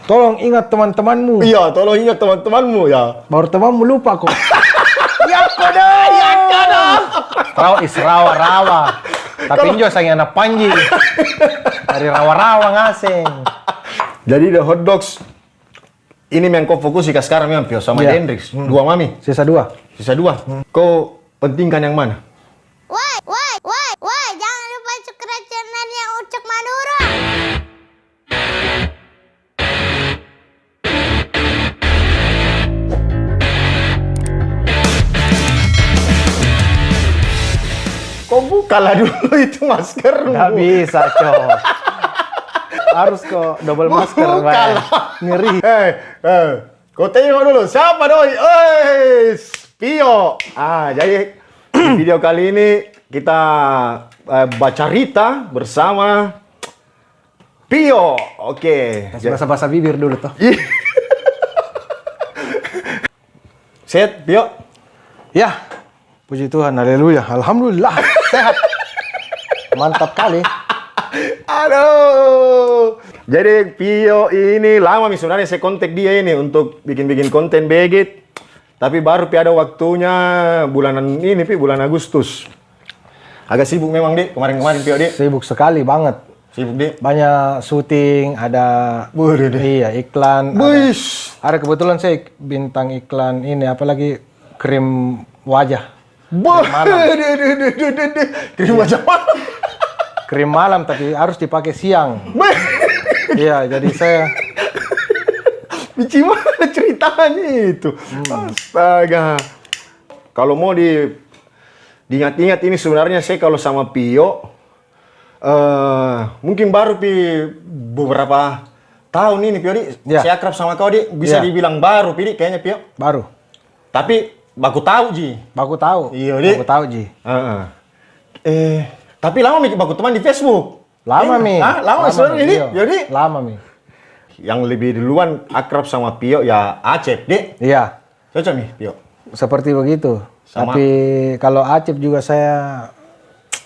Tolong ingat teman-temanmu. Iya, tolong ingat teman-temanmu ya. Baru temanmu lupa kok. Ya kodong, ya kodong. Rawa is rawa-rawa. Tapi injo sayang anak panji. Dari rawa-rawa ngaseng. Jadi the hot dogs ini yang kau fokus ke sekarang memang Pio sama Hendrix. Dua mami. Sisa 2. Sisa 2. Kau pentingkan yang mana? Woi, jangan lupa subscribe channelnya Ucok Madura. Kau bukalah dulu itu masker. Nggak bisa, Cok. Harus kok double masker, Bukalah. Ngeri. Kau tengok dulu, siapa doi? Pio. Jadi di video kali ini kita baca Rita bersama Pio. Oke. Basa-basa bibir dulu toh. Sehat, Pio? Ya, puji Tuhan, haleluya, alhamdulillah, sehat. Mantap kali. Aduh. Jadi Pio ini lama sebenarnya saya kontak dia ini untuk bikin-bikin konten begit. Tapi baru ada waktunya bulanan ini, bulan Agustus. Agak sibuk memang, Dik. Kemarin-kemarin Pio, Dik. Sibuk sekali banget. Sibuk, Dik. Banyak syuting, ada iya, iklan. Ada kebetulan saya bintang iklan ini, apalagi krim wajah. Krim wajah malam. Krim malam tapi harus dipakai siang. Iya, jadi saya Bici mana ceritanya itu? Astaga. Kalau mau diingat-ingat ini sebenarnya saya kalau sama Pio mungkin baru beberapa tahun ini Pio, Ya. saya akrab sama kau, Dik. Bisa Ya. dibilang baru, kayaknya Pio. baru. Tapi baku tahu, Ji. Baku tahu. Iya, Dik. Baku tahu, Ji. Tapi lama Mi baku teman di Facebook. Lama, Mi. Lama sebenarnya ini. Iya. Jadi Lama, Mi. yang lebih duluan akrab sama Pio ya Acep, Dik. Iya. Cocok Mi, Pio. Seperti begitu. Sama. Tapi kalau Acep juga saya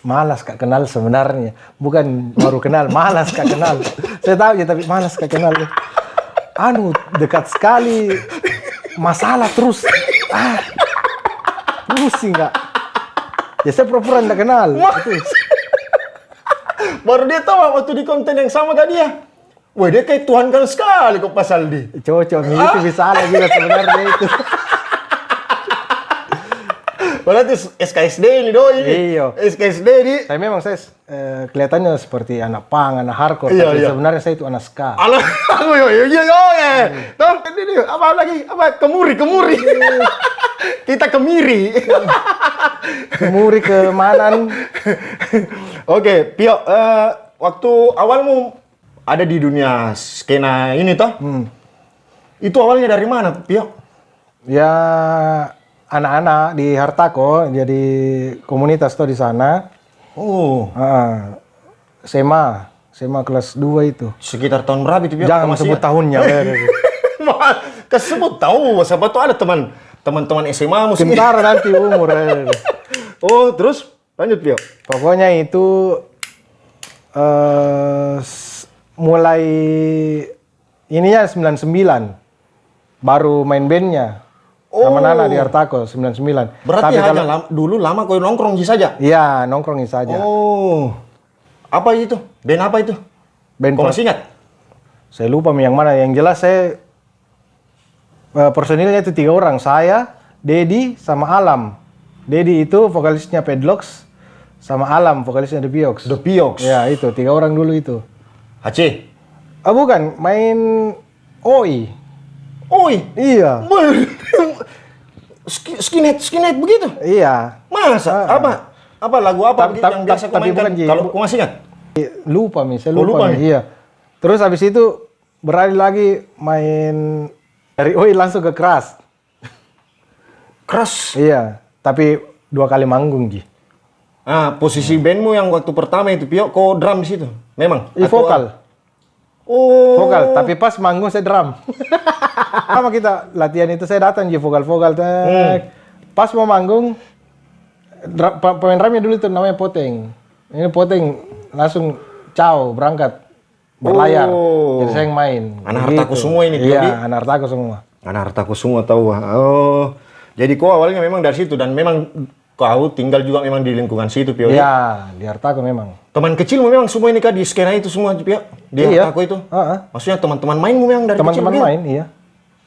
malas Kak kenal sebenarnya. Bukan baru kenal, malas Kak kenal. Saya tahu ya tapi malas Kak kenal. Dekat sekali. Masalah terus. Pusing Kak. Ya saya pura-pura enggak kenal. Baru dia tahu waktu di konten yang sama gak dia. Wah, dia kayak Tuhan kan sekali kok pasal di. Cocok, itu bisa ada juga sebenarnya itu. Berarti SKSD ini doi ini. Iya. SKSD di. Tapi memang saya kelihatannya seperti anak pang, anak hardcore. Iya, tapi iya. sebenarnya saya itu anak ska. Alah, Tuh, ini apa lagi? Apa kemuri? Kita kemiri. Kemuri ke Manan. Oke, Pio, waktu awalmu ada di dunia skena ini toh? Itu awalnya dari mana, Pio? Ya anak-anak di Hartako jadi komunitas tuh di sana. Oh, SMA kelas 2 itu. sekitar tahun berapa itu, Pio? Jangan sebut tahunnya. Kesebut tahu, siapa tuh ada teman-teman SMA musik. Sebentar nanti umur. Oh, terus lanjut, Pio. Pokoknya itu mulai ininya 99 baru main bandnya sama Nana di Hartako 99. Berarti Tapi hanya dulu lama kau nongkrong saja? Iya, nongkrongin saja. Oh, apa itu? Band apa itu? Band Kau masih ingat? Saya lupa yang mana. Yang jelas saya personilnya itu 3 orang. Saya, Dedi, sama Alam. Dedi itu vokalisnya Pedlocks, sama Alam vokalisnya The Piox. The Piox. Ya itu 3 orang dulu itu. Aceh? Bukan, main OI. Oi, Iya. Skinhead begitu? Iya. Masa? Apa lagu apa yang biasa kau tapi mainkan? bukan, Ji. Kalau kau masih ingat? Lupa saya Oh, lupa, lupa. Mi? Iya. Terus habis itu beralih lagi main dari OI langsung ke Keras. Keras. Iya, tapi 2 kali manggung, Ji. Posisi bandmu yang waktu pertama itu, Pio, kau drum di situ? Memang? Vokal. Oh. Vokal, tapi pas manggung saya drum. Sama kita latihan itu saya datang vokal-vokal. Pas mau manggung, pemain drumnya dulu itu namanya Poteng. Ini Poteng langsung ciao berangkat. berlayar. Oh. Jadi saya yang main. Anak hartaku semua ini, Pio, Di? Iya, anak hartaku semua. Anak hartaku semua tahu. Oh. Jadi kau awalnya memang dari situ dan memang kau tinggal juga memang di lingkungan situ, Pio. Iya, di hartaku memang. Teman kecilmu memang semua ini kah di skena itu semua, Pio? Di Iya. hartaku itu? Heeh. Maksudnya teman-teman mainmu memang dari kecil, Teman-teman Pio? main, iya.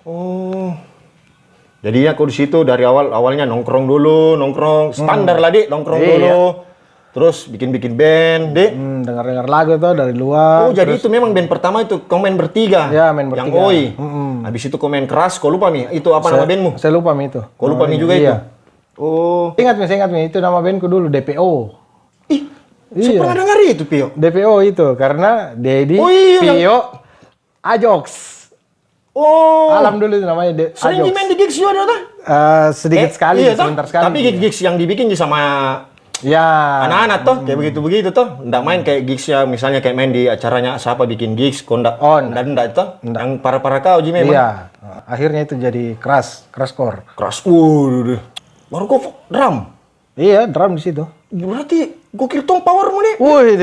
Oh. Jadi ya kau di situ dari awalnya nongkrong dulu, nongkrong standar lah, Dik, nongkrong Iya. dulu. Terus bikin-bikin band, Dik. Dengar-dengar lagu tuh dari luar. Oh, jadi itu memang band pertama itu kau main bertiga. Ya, main Yang bertiga. Oi. Habis itu kau main keras, kau lupa Mi? Itu apa nama bandmu? Saya lupa Mi itu. Kau lupa Mi juga Iya. itu? Oh. Saya ingat Mi, itu nama bandku dulu DPO. Ih, Iya. saya pernah dengar itu, Pio. DPO itu karena Dedi, Oh, iya. Pio, Ajox. Oh. Alam dulu itu namanya Sering Ajox. main di gigs juga ada? Sedikit sekali, iya, toh? sebentar sekali. Tapi gigs yang dibikin sama Ya. anak-anak toh, kayak begitu-begitu toh. Nggak main kayak gigs ya, misalnya kayak main di acaranya siapa bikin gigs, kau nggak, Oh, nggak toh. Yang para-para kau Ji memang. Iya. Akhirnya itu jadi keras core. Keras. Baru kau drum. Iya, drum di situ. Berarti gokil tong powermu nih. Wih,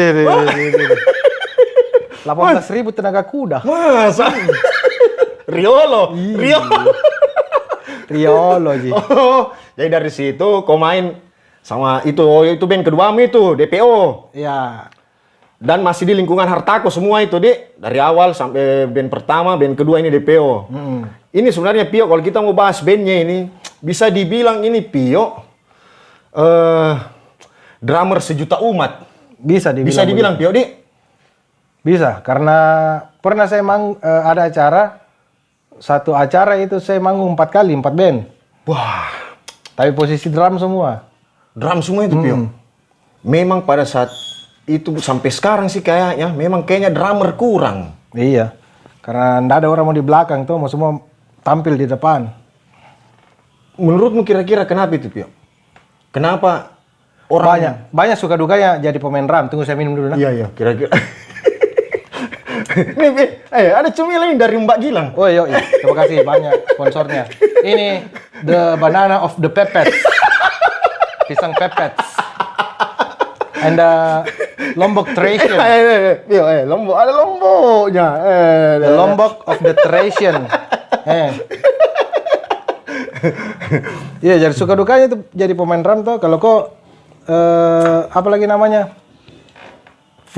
18.000 tenaga kuda. Masa? Riolo. Riolo, Ji. Oh, jadi dari situ kau main sama itu band keduamu itu, DPO. Iya. Dan masih di lingkungan hartaku semua itu, Dik. Dari awal sampai band pertama, band kedua ini DPO. Ini sebenarnya Pio, kalau kita mau bahas bandnya ini, bisa dibilang ini Pio, drummer sejuta umat. Bisa dibilang. Bisa dibilang Pio, Dik. Bisa, karena pernah saya ada acara, satu acara itu saya manggung 4 kali, 4 band. Wah, Tapi posisi drum semua. drum semua itu Pio. Memang pada saat itu sampai sekarang sih kayaknya, memang kayaknya drummer kurang. Iya, karena ndak ada orang mau di belakang tuh, mau semua tampil di depan. Menurutmu kira-kira kenapa itu Pio? Kenapa orang Banyak suka dukanya jadi pemain drum. Tunggu saya minum dulu. Nah. Iya, kira-kira. Nih, ada cemilan dari Mbak Gilang. Oh iya, terima kasih banyak sponsornya. Ini the banana of the pepets, pisang pepets, and the Lombok Tradition, Lombok, ada Lomboknya. the Lombok of the Tradition. Iya, jadi suka dukanya itu jadi pemain drum tuh. Kalau kau apa lagi namanya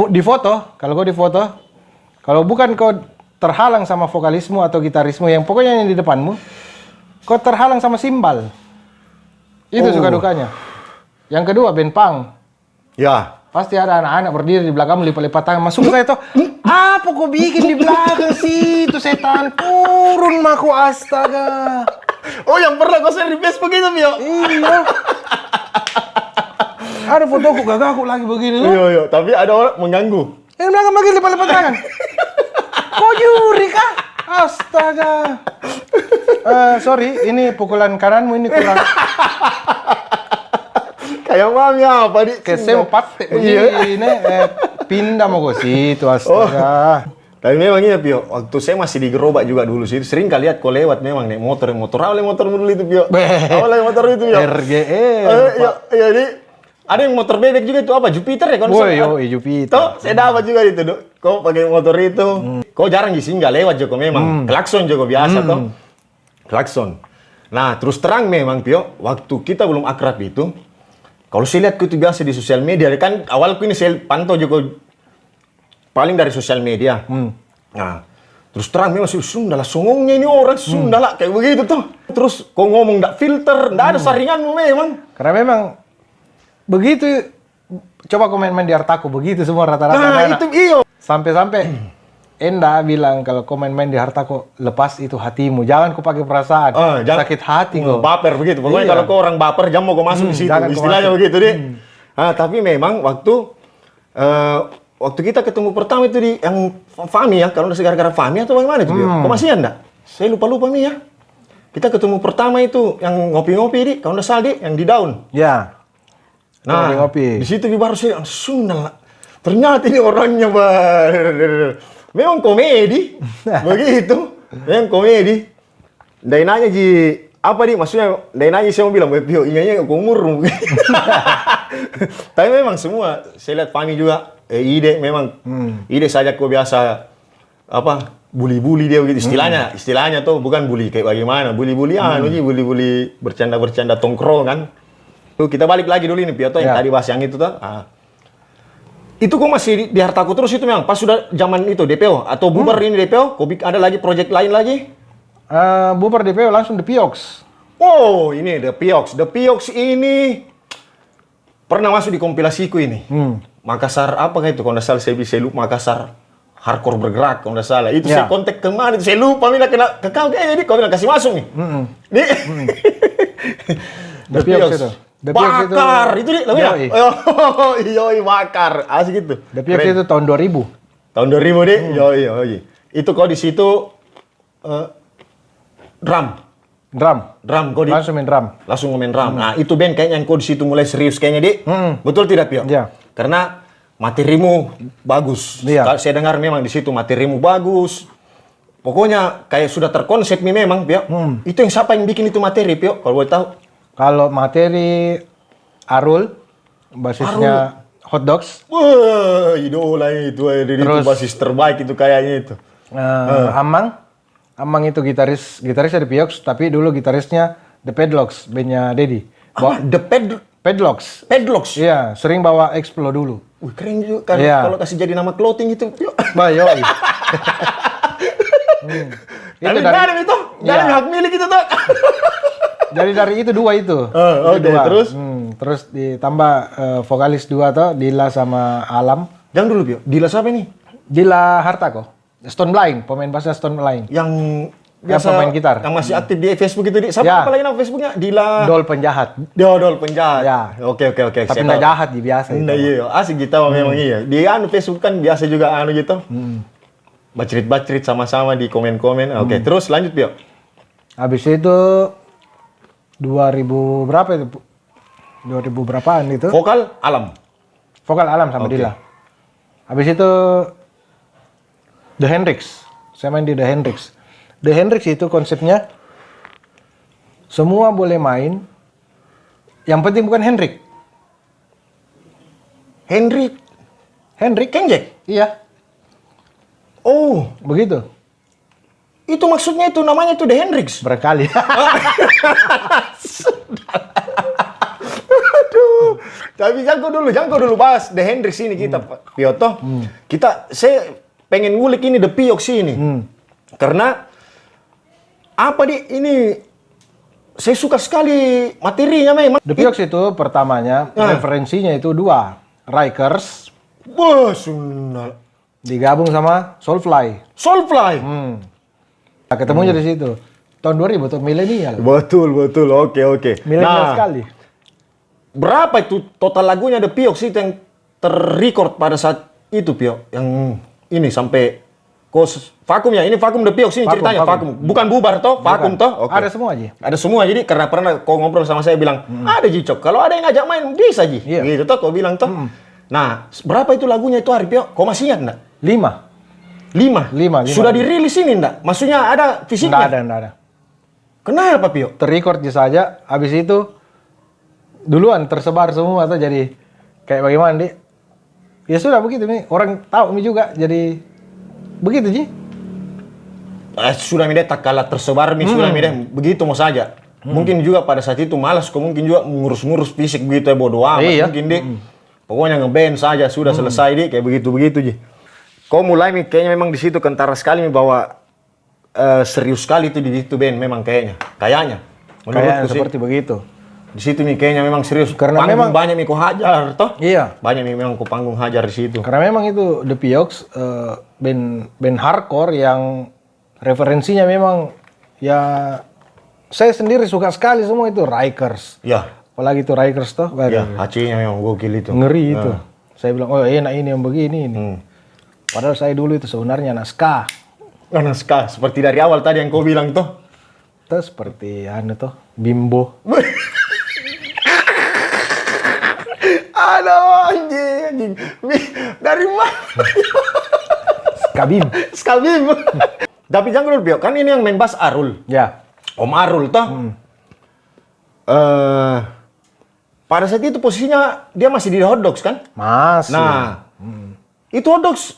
di foto, kalau kau di foto, kalau bukan kau terhalang sama vokalismu atau gitarismu yang pokoknya yang di depanmu, kau terhalang sama simbal. Itu suka dukanya. Yang kedua band punk. Ya. Pasti ada anak-anak berdiri di belakangmu lipat-lipat tangan. Masuk saya tuh, apa kau bikin di belakang situ setan? Turun maku astaga. Oh, yang pernah kau share di Facebook itu, Pio? Iya. Ada fotoku gagahku lagi begini loh. Iya, tapi ada orang mengganggu. Ini belakang lagi lipat-lipat tangan. Kok juri kah? Astaga. Sorry, ini pukulan kananmu ini kurang. Kayak mami apa, Dik? Kesempat begini. Pindah mau ke situ, astaga. Tapi memang iya, Pio. Waktu saya masih di gerobak juga dulu sih. Sering kali lihat kau lewat memang naik motor. Awalnya motor dulu itu, Pio. Awalnya motor itu, Pio. RGE. Iya, Dik. Ada yang motor bebek juga itu apa? Jupiter ya? Woi, Jupiter. Tuh, saya dapat juga itu, Dok. Kau pakai motor itu. Kau jarang singgah lewat Joko memang. Klakson Joko biasa toh. Klakson. Nah, terus terang memang Pio, waktu kita belum akrab itu, kalau saya lihat itu biasa di sosial media, kan awalku ini saya pantau Joko paling dari sosial media. Nah, terus terang memang Sunda lah, songongnya ini orang Sunda lah, kayak begitu tuh. Terus kau ngomong nggak filter, nggak ada saringanmu memang. Karena memang begitu, coba komen-komen di hartaku, begitu semua rata-rata. Nah, anak. itu iyo. Sampai-sampai Enda bilang kalau komen-komen di hartaku, lepas itu hatimu, jangan kau pakai perasaan, sakit hati kau. Baper begitu, pokoknya Iya. kalau kau orang baper, jam mau kau masuk di situ, jangan kau istilahnya masuk. begitu deh. Tapi memang waktu kita ketemu pertama itu di yang Fami ya, kalau udah gara-gara Fami atau bagaimana itu, Kau masih enggak? Saya lupa Mi ya. Kita ketemu pertama itu yang ngopi-ngopi di, kalau udah salah di, yang di daun. Ya. Nah, ngopi. di situ baru saya Sunda lah. Ternyata ini orangnya memang komedi, begitu. Memang komedi. Dari nanya Ji, apa di maksudnya? Dari nanya saya mau bilang, Pio, ingatnya umur. Tapi memang semua, saya lihat Fami juga ide memang. Ide saja kok biasa apa bully-bully dia gitu istilahnya tuh bukan bully kayak bagaimana bully-bully bully-bully bercanda-bercanda tongkrong kan. Tuh kita balik lagi dulu ini Pio tuh yang tadi bahas yang itu tuh. Itu kok masih di hartaku terus itu memang pas sudah zaman itu DPO atau bubar ini DPO, kok ada lagi proyek lain lagi? Bubar DPO langsung The Piox. Oh, ini The Piox. The Piox ini pernah masuk di kompilasiku ini. Makassar apa kayak itu? Kalau nggak salah saya lupa Makassar hardcore bergerak kalau nggak salah. Itu saya kontak kemana itu saya lupa. Mina kena ke kau kayaknya jadi kau bilang kasih masuk nih. Nih. The Piox itu. The Piox bakar itu nih namanya. Yoi bakar. Asik gitu. The Piox itu tahun 2000. Tahun 2000 deh. Yoi. Itu kau di situ drum kau di langsung main drum. Langsung main drum. Nah, itu band kayaknya yang kau di situ mulai serius kayaknya, Dik. Betul tidak, Pio? Iya. Karena materimu bagus. Iya. Saya dengar memang di situ materimu bagus. Pokoknya kayak sudah terkonsep nih memang, Pio. Itu yang siapa yang bikin itu materi, Pio? Kalau boleh tahu. Kalau materi Arul, basisnya Hot Dogs. Wah, idola itu. Itu basis terbaik itu kayaknya itu. Amang itu gitarisnya The Piox, tapi dulu gitarisnya The Pedlocks, bandnya Dedi. The Pedlocks. Pedlocks. Iya, sering bawa Explo dulu. Wih, keren juga kan kalau kasih jadi nama clothing itu. Yoi. Tapi dari itu, dari hak milik itu tuh. Jadi dari itu dua itu. Oke, terus? Terus ditambah vokalis dua tuh, Dila sama Alam. Jangan dulu, Pio. Dila siapa nih? Dila Hartako. Stone Blind, pemain bassnya Stone Blind. Yang biasa pemain gitar. Yang masih aktif di Facebook itu, Dik. Siapa apa lagi nama Facebooknya? Dila Dol Penjahat. Dol Penjahat. Ya. Oke. Tapi nggak jahat di biasa. Nggak iya, asik gitu memang iya. Di Facebook kan biasa juga gitu. Bacrit sama-sama di komen-komen. Oke, terus lanjut, Pio. Habis itu 2000 berapa itu? 2000 berapaan itu? Vokal Alam sama Dila. Habis itu The Hendrix. Saya main di The Hendrix. The Hendrix itu konsepnya semua boleh main. Yang penting bukan Hendrik. Hendrik Kenjek? Iya. Oh, Begitu. itu maksudnya itu namanya itu The Hendrix. Berkali. Aduh. Tapi jangan dulu bahas The Hendrix ini kita, Pioto. Saya pengen ngulik ini The Piox ini. Karena apa ini saya suka sekali materinya memang. The Piox itu pertamanya referensinya itu dua. Rikers Wah, Sunda. digabung sama Soulfly. Nah, ketemunya di situ. Tahun 2000 tuh milenial. Betul. Oke. Milenial sekali. Berapa itu total lagunya The Piox itu yang terrecord pada saat itu, Pio? Yang ini sampai vakum ya? Ini vakum The Piox ini ceritanya vakum. Bukan bubar toh, vakum toh? Okay. Ada semua aja. Ada semua, jadi karena pernah kau ngobrol sama saya bilang, ada Jicok, kalau ada yang ngajak main bisa Ji. Iya. Gitu toh kau bilang toh. Nah, berapa itu lagunya itu hari, Pio? Kau masih ingat enggak? 5. Sudah dirilis ini enggak? Maksudnya ada fisiknya? Enggak ada. Kenapa, Pio? Terrecord saja, habis itu duluan tersebar semua atau jadi kayak bagaimana, Dik? Ya sudah begitu nih, orang tahu nih juga, jadi begitu, Ji. Sudah tak kalah tersebar sudah begitu mau saja. Mungkin juga pada saat itu malas, kok mungkin juga ngurus-ngurus fisik begitu ya bodo amat. Iya. Mungkin Dik. Pokoknya ngeband saja sudah selesai Dik, kayak begitu Ji. Kau mulai kayaknya memang di situ kentara sekali bahwa serius sekali itu di situ band memang kayaknya. Menurutku sih Seperti begitu. di situ kayaknya memang serius. Karena panggung memang banyak kau hajar toh. Iya. Banyak memang kau panggung hajar di situ. Karena memang itu The Piox band hardcore yang referensinya memang ya saya sendiri suka sekali semua itu Rikers. Ya. Apalagi itu Rikers toh. Ya, HC-nya memang gokil itu. Ngeri itu. Saya bilang, oh enak ini yang begini ini. Padahal saya dulu itu sebenarnya naskah. Naskah, seperti dari awal tadi yang kau bilang toh. Terus seperti toh, Bimbo. Aduh, anjing. Dari mana? Skabim. Tapi jangan dulu, Pio. Kan ini yang main bass Arul. Ya. Om Arul toh. Pada saat itu posisinya dia masih di Hot Dogs kan? Masih. Nah, Itu hotdogs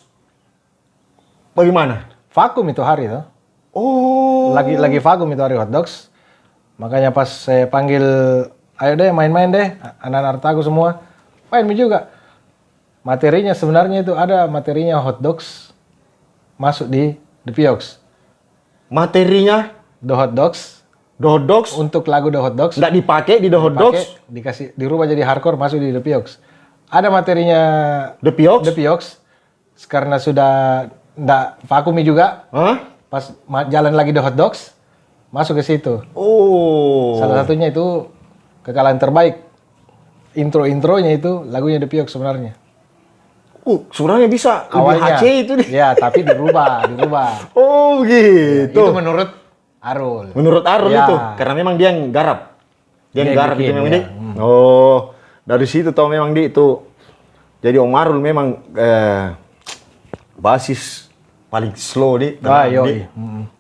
bagaimana? Vakum itu hari tuh. Oh. Lagi vakum itu hari hotdogs. Makanya pas saya panggil, ayo deh main-main deh, anak-anak Artago semua, main juga. Materinya sebenarnya itu ada materinya hotdogs masuk di The Piox. Materinya The Hotdogs The Hotdogs untuk lagu The Hotdogs nggak dipakai di The Hotdogs, dikasih dirubah jadi hardcore masuk di The Piox. Ada materinya The Piox. The Piox karena sudah nggak vakumi juga. Hah? Pas jalan lagi The Hotdogs masuk ke situ. Oh. Salah satunya itu kekalahan terbaik. Intro-intronya itu lagunya The Piox sebenarnya. Sebenarnya bisa lebih Awalnya. HC itu deh. Ya, tapi dirubah. Oh gitu. Itu menurut Arul. Menurut Arul Ya. itu, karena memang dia yang garap. Dia yang Dia garap bikin, itu memang ya. dia. Oh, dari situ tau memang dia itu. Jadi Om Arul memang basis paling slow di. Yoi.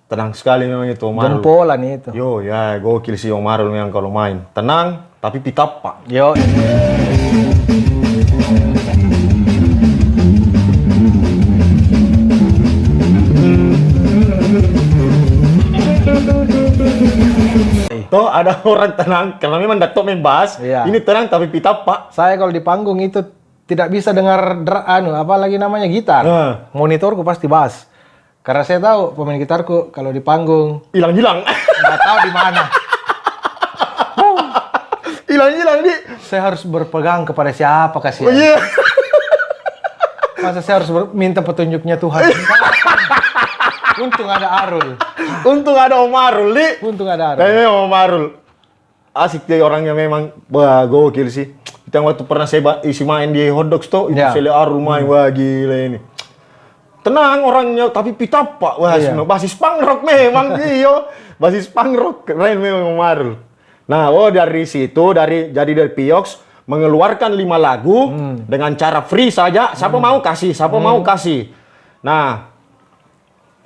Tenang sekali memang itu Om Arul. Jempolan itu. Yo, ya gokil sih Om Arul memang kalau main. Tenang, tapi pitapa. Yo. Toh ada orang tenang, karena memang datuk main bass. Iya. Ini tenang tapi pitapa. Saya kalau di panggung itu tidak bisa dengar apa lagi namanya gitar. Monitorku pasti bass. Karena saya tahu pemain gitarku kalau di panggung Hilang-hilang. nggak tahu di mana. Hilang-hilang di. Saya harus berpegang kepada siapa Oh kasihan. iya. Masa saya harus minta petunjuknya Tuhan. Untung ada Arul. Untung ada Om Arul di. Untung ada Arul. Tapi memang Om Arul asik dia orangnya memang. Wah gokil sih. Kita waktu pernah saya isi main di Hotdogs tuh, itu Ya. saya lihat Arul main, wah gila ini. Tenang orangnya, tapi pitapa. Wah, Iya. basis punk rock memang iyo. Basis punk rock, keren memang Om Arul. Nah, dari situ, dari Piox mengeluarkan 5 lagu dengan cara free saja. Siapa mau kasih, siapa mau kasih. Nah,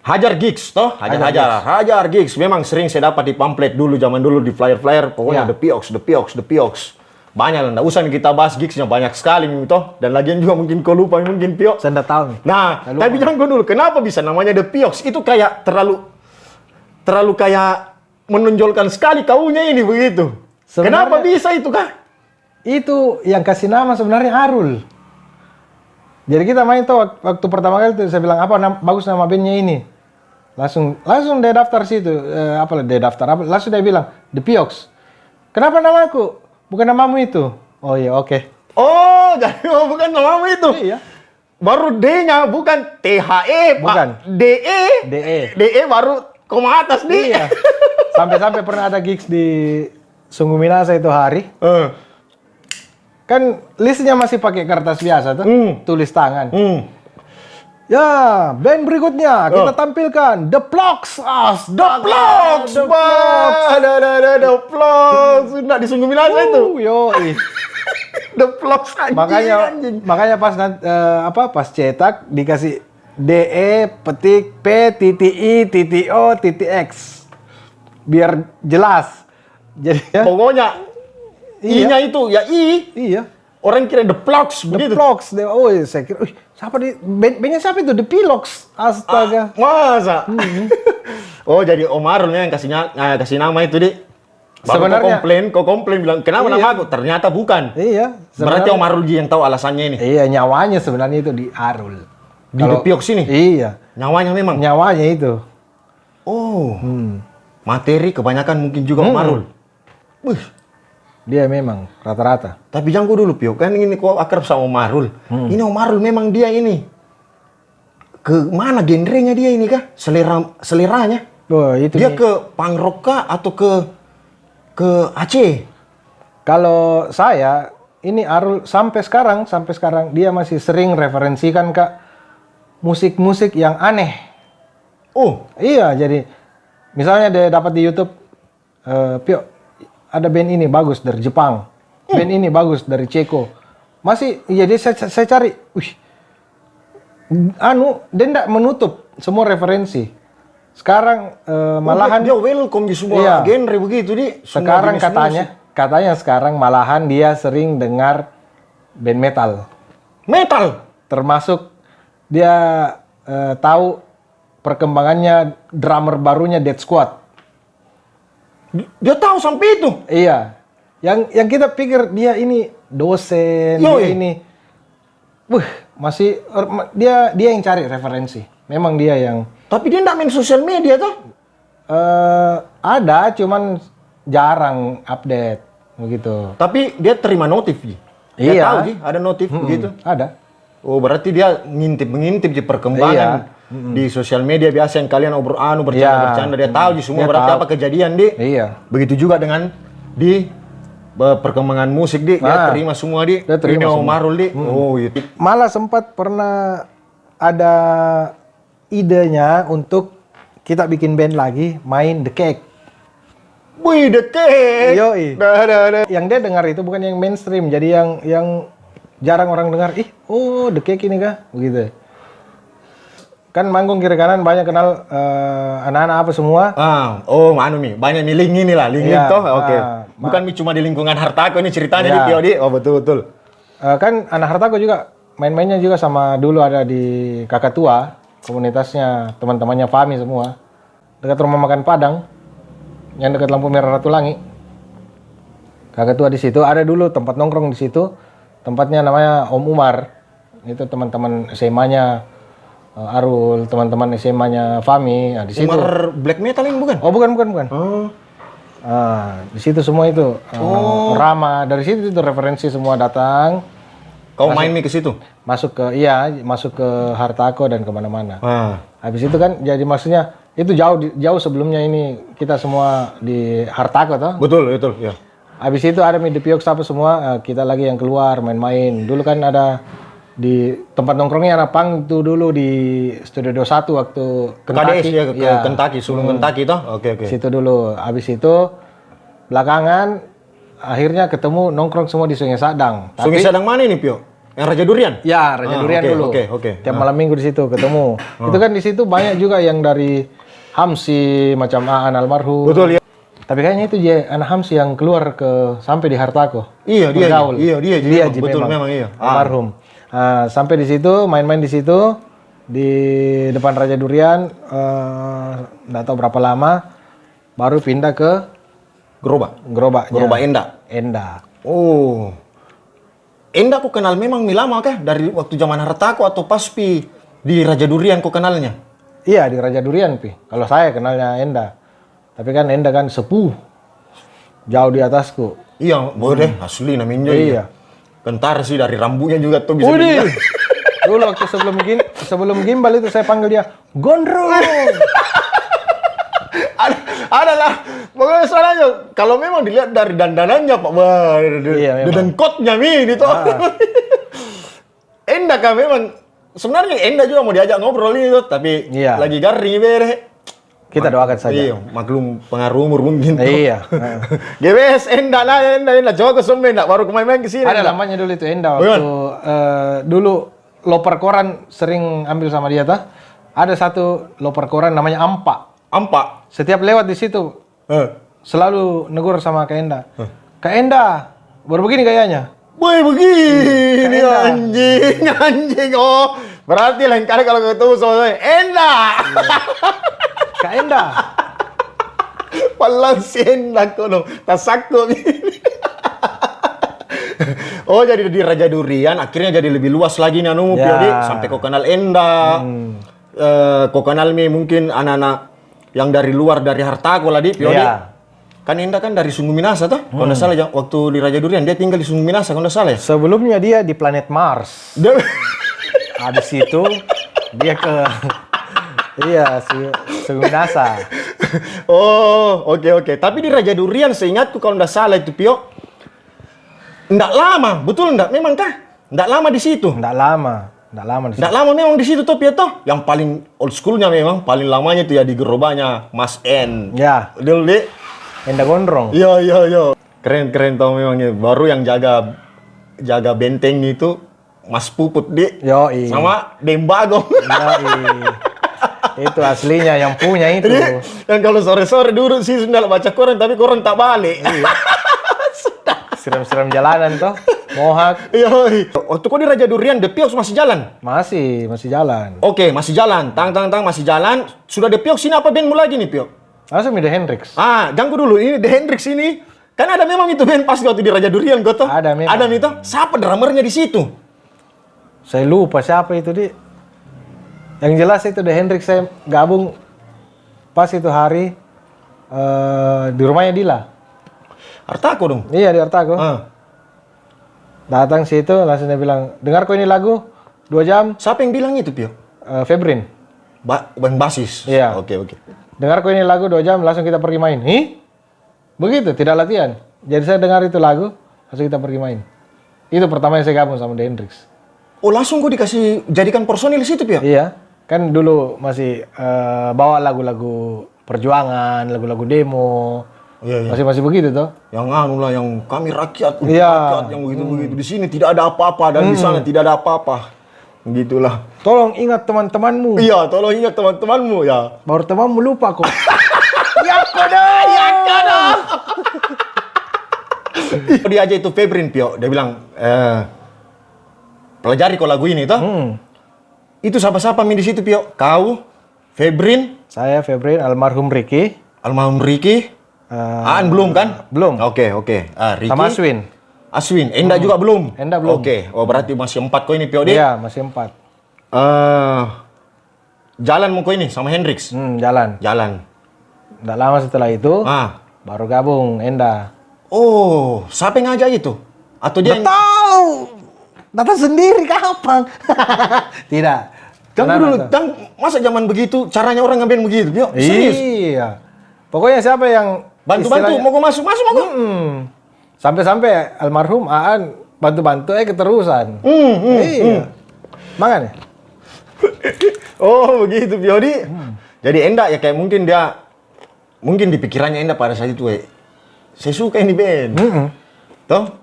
hajar gigs toh, hajar gigs. Memang sering saya dapat di pamflet dulu, zaman dulu di flyer-flyer. Pokoknya Ya. The Piox. Banyak lah, nggak usah nih kita bahas gigsnya, banyak sekali toh. Dan lagian juga mungkin kau lupa, mungkin Piox. Saya nggak tahu nih. Nah, Lalu tapi jangan dulu. Kenapa bisa namanya The Piox? Itu kayak terlalu kayak menonjolkan sekali kaunya ini begitu. Sebenarnya- Kenapa bisa itu kah? Itu yang kasih nama sebenarnya Arul. Jadi kita main tuh waktu pertama kali tuh saya bilang bagus nama bandnya ini. Langsung dia daftar situ. Langsung dia bilang The Piox. Kenapa namaku? Bukan namamu itu. Oh iya oke. Oh, jadi bukan namamu itu. Iya. Baru D-nya bukan THE, Pak. Bukan. DE. DE. DE baru koma atas nih. Iya. Sampai pernah ada gigs di Sungguh Minasa itu hari. Kan listnya masih pakai kertas biasa tuh. Tulis tangan. Ya, band berikutnya kita tampilkan The Plogs. The Plogs, The Plogs. Nggak disungguh Minasa itu. Yoi. The Plogs anjing. Makanya pas cetak dikasih DE petik P.I.O.X biar jelas. Jadi ya, Pokoknya Iya. I-nya itu ya I. iya. Orang kira The Plogs The begitu. Plogs. Saya kira, siapa bandnya siapa itu? The Pilox. Astaga. Masa? Oh, jadi Om Arul yang kasih nama itu, Dik. Baru Sebenarnya- kau komplain bilang, kenapa Iya. nama aku? Ternyata bukan. Iya. Berarti Om Arul yang tahu alasannya ini. Iya, nyawanya sebenarnya itu di Arul. Di The Piox ini? Iya. Nyawanya memang. Nyawanya itu. Oh. Materi kebanyakan mungkin juga Om Arul. Wih. Dia memang rata-rata. Tapi jangan dulu, Pio. Kan ini kau akrab sama Om Arul. Ini Om Arul memang dia ini. Ke mana genrenya dia ini kah? Seleranya. Oh, itu Dia nih. ke punk rock kah atau ke Aceh? Kalau saya ini Arul sampai sekarang dia masih sering referensikan ke musik-musik yang aneh. Oh, Iya, jadi misalnya dia dapat di YouTube, Pio, ada band ini bagus dari Jepang, band ini bagus dari Ceko. Masih, jadi saya cari, dia tidak menutup semua referensi. Sekarang malahan dia welcome di semua Iya. genre begitu di. Semua sekarang jenis katanya sekarang malahan dia sering dengar band metal, musik. Metal. termasuk dia tahu perkembangannya drummer barunya Dead Squad. Dia tahu sampai itu. Iya. Yang kita pikir dia ini dosen, Yoi. dia ini masih dia yang cari referensi. Memang dia yang Tapi dia enggak main sosial media tuh. ada cuman jarang update begitu. Tapi dia terima notif, Ji. Dia Iya. tahu, Ji, ada notif begitu. Ada. Oh, berarti dia mengintip di perkembangan di sosial media biasa yang kalian bercanda-bercanda. Dia tahu Ji semua Dia berarti tahu. apa kejadian, Di. Iya. Begitu juga dengan di perkembangan musik, Di. Dia terima semua, Di. Dia terima Ini semua. Marul, Di. Oh, iya. Malah sempat pernah ada idenya untuk kita bikin band lagi, main The Cake. Wih, dekek. Yoi. Dah. Yang dia dengar itu bukan yang mainstream, jadi yang jarang orang dengar. Oh The Cake ini kah? Begitu. Kan manggung kiri kanan banyak kenal anak-anak apa semua. Anu nih, banyak nih link ini lah, link Iya, toh. Oke. Bukan cuma di lingkungan Hartako ini ceritanya di Pio, Di. Oh, betul. Kan anak Hartako juga main-mainnya juga sama dulu ada di Kakak Tua, komunitasnya teman-temannya Fahmi semua. Dekat rumah makan Padang, yang dekat lampu merah Ratulangi. Kakak Tua di situ ada dulu tempat nongkrong di situ. Tempatnya namanya Om Umar. Itu teman-teman SMA-nya Arul, teman-teman SMA-nya Fahmi. Nah, di situ. Umar black metal ini bukan? Oh, bukan. Oh. Di situ semua itu. Rama, dari situ itu referensi semua datang. Kau main nih ke situ? Masuk ke Hartako dan kemana-mana. Ah. Habis itu kan jadi maksudnya itu jauh sebelumnya ini kita semua di Hartako toh. Betul, ya. Habis itu ada The Pioks apa semua, kita lagi yang keluar main-main. Dulu kan ada di tempat nongkrongnya anak pang itu dulu di Studio 21 waktu KDS Kentucky. ya, ke Kentucky, sebelum Kentucky toh. Oke. Situ dulu. Habis itu belakangan akhirnya ketemu nongkrong semua di Sungai Sadang. Sungai Sadang mana ini, Pio? Yang Raja Durian? Ya, Raja Durian oke, dulu. oke. Tiap malam minggu di situ ketemu. Itu kan di situ banyak juga yang dari Hamsi, macam Aan almarhum. Betul, ya. Tapi kayaknya itu anak Hamsi yang keluar sampai di Hartako. Iya, dia. Bergaul. Dia, betul memang iya. Almarhum. Sampai di situ, main-main di situ di depan Raja Durian, nggak tahu berapa lama, baru pindah ke gerobaknya. Gerobak Enda. Oh. Enda aku kenal memang lama kah? Dari waktu zaman Hartako atau pas di Raja Durian kau kenalnya? Iya, di Raja Durian, Pi. Kalau saya kenalnya Enda. Tapi kan Enda kan sepuh. Jauh di atasku. Iya, boleh. Asli namanya. Iya. Kentar sih dari rambutnya juga tuh bisa. Udih. Dulu waktu sebelum gimbal itu saya panggil dia Gondrong. Adalah pokoknya soalnya kalau memang dilihat dari dandanannya Pak, dengkotnya itu. Enda kan memang sebenarnya Enda juga mau diajak ngobrol itu, tapi lagi garing bere. Kita doakan saja. Iya, maklum pengaruh umur mungkin. Iya. Gebes Enda coba ke Sumbe baru main-main ke sini. Ada namanya dulu itu Enda waktu dulu loper koran sering ambil sama dia tuh. Ada satu loper koran namanya Ampa. Setiap lewat di situ selalu negur sama Kak Enda. Kak Enda, baru begini kayaknya. Woi begini anjing. Oh, berarti lain kali kalau ketemu sama saya, Enda. Kak Enda. Palang si Enda kono, tasakku. Oh, jadi di Raja Durian akhirnya jadi lebih luas lagi nih anumu Piodi, sampai kau kenal Enda. Kau kenal mungkin anak-anak yang dari luar dari Hartako lah di Piodi. Kan Enda kan dari Sungguh Minasa toh? Kalau nggak salah waktu di Raja Durian dia tinggal di Sungguh Minasa kalau nggak salah ya. Sebelumnya dia di planet Mars. Habis itu dia ke Sungguh Minasa. Oh, oke. Tapi di Raja Durian seingatku kalau nggak salah itu Pio, nggak lama, betul nggak? Memang kah? Nggak lama di situ? Nggak lama di situ. Nggak lama memang di situ tuh Pio toh. Yang paling old schoolnya memang paling lamanya itu ya di gerobaknya Mas N. Ya. Dulu di Enda Gondrong. Iya. Keren tau memangnya. Baru yang jaga benteng itu Mas Puput di. Yoi. Sama Dembagong. Yoi. Itu aslinya yang punya itu. Yang kalau sore-sore duduk sih sudah baca koran tapi koran tak balik. Siram-siram jalanan toh. Mohak. Yoi. Waktu kau di Raja Durian, The Pioks masih jalan? Masih jalan. Oke, masih jalan. Tang, masih jalan. Sudah The Pioks, ini apa bandmu lagi nih, Piok? Langsung The Hendrix. Ganggu dulu. Ini The Hendrix ini. Kan ada memang itu band pas waktu di Raja Durian, gotoh. Ada memang. Ada itu. Siapa drummernya di situ? Saya lupa siapa itu, Di. Yang jelas itu The Hendrix saya gabung pas itu hari di rumahnya Dila. Artako dong? Iya, di Artago. Ah. Datang situ langsung dia bilang, dengar kok ini lagu 2 jam. Siapa yang bilang itu, Pio? Febrin. Bang basis? Iya. Oke. Dengar kok ini lagu 2 jam, langsung kita pergi main. Begitu, tidak latihan. Jadi saya dengar itu lagu, langsung kita pergi main. Itu pertama yang saya gabung sama The Hendrix. Oh, langsung kok dikasih jadikan personil di situ, Pio? Iya, kan dulu masih bawa lagu-lagu perjuangan, lagu-lagu demo. Iya. Masih begitu toh? Yang anu lah, yang kami rakyat, Iya. rakyat yang begitu-begitu. Di sini tidak ada apa-apa dan di sana tidak ada apa-apa. Begitulah. Tolong ingat teman-temanmu. Iya, tolong ingat teman-temanmu ya. Baru temanmu lupa kok. Ya kodo. Dia aja itu Febrin, Pio. Dia bilang, pelajari kok lagu ini toh. Itu siapa-siapa di situ, Pio? Kau, Febrin, Saya Febrin, almarhum Ricky. almarhum Ricky. Aan belum kan? Belum. Oke. Ricky. Sama Aswin. Aswin. Enda juga belum? Enda belum. Oke. Oh, berarti masih 4 kok ini, Pio. Iya, masih 4. Jalan mau kok ini sama Hendrix? Jalan. Nggak lama setelah itu, baru gabung Enda. Oh, siapa yang ngajak itu? Atau dia yang... Tahu. Datang sendiri kapan? Tidak. Ganggu dulu, masa zaman begitu, caranya orang ngambil begitu, Pio? Serius? Iya. Pokoknya siapa yang Bantu-bantu, mau gue masuk, mau gue? Sampai almarhum Aan bantu-bantu keterusan. Iya. Makanya. Oh, begitu, Pio. Jadi Enda ya kayak mungkin di pikirannya Enda pada saat itu, saya suka ini band. Toh?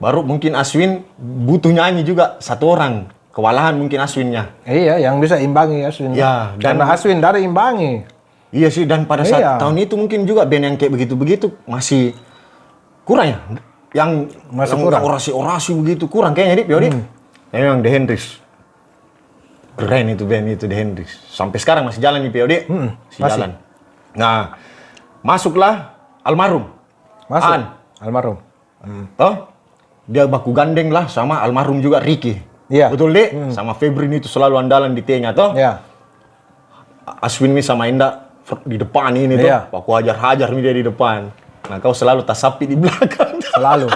Baru mungkin Aswin butuh nyanyi juga, 1 orang. Kewalahan mungkin Aswinnya. Iya, yang bisa imbangi Aswin. Ya, karena Aswin dari imbangi. Iya sih, dan pada saat tahun itu mungkin juga band yang kayak begitu-begitu masih kurang ya? Yang Masih kurang. Orasi-orasi begitu kurang kayaknya, Pio. Memang The Hendrix. Keren itu band itu, The Hendrix. Sampai sekarang masih jalan nih, Pio. Masih jalan. Nah, masuklah almarhum. Aan. Almarhum. Toh? Dia baku gandeng lah sama almarhum juga Ricky. Iya. Betul, Dek? Sama Febrin itu selalu andalan di tengah, toh? Iya. Aswin nih sama Enda di depan ini tuh. Iya. Aku hajar nih dia di depan. Nah, kau selalu tasapi di belakang. Selalu.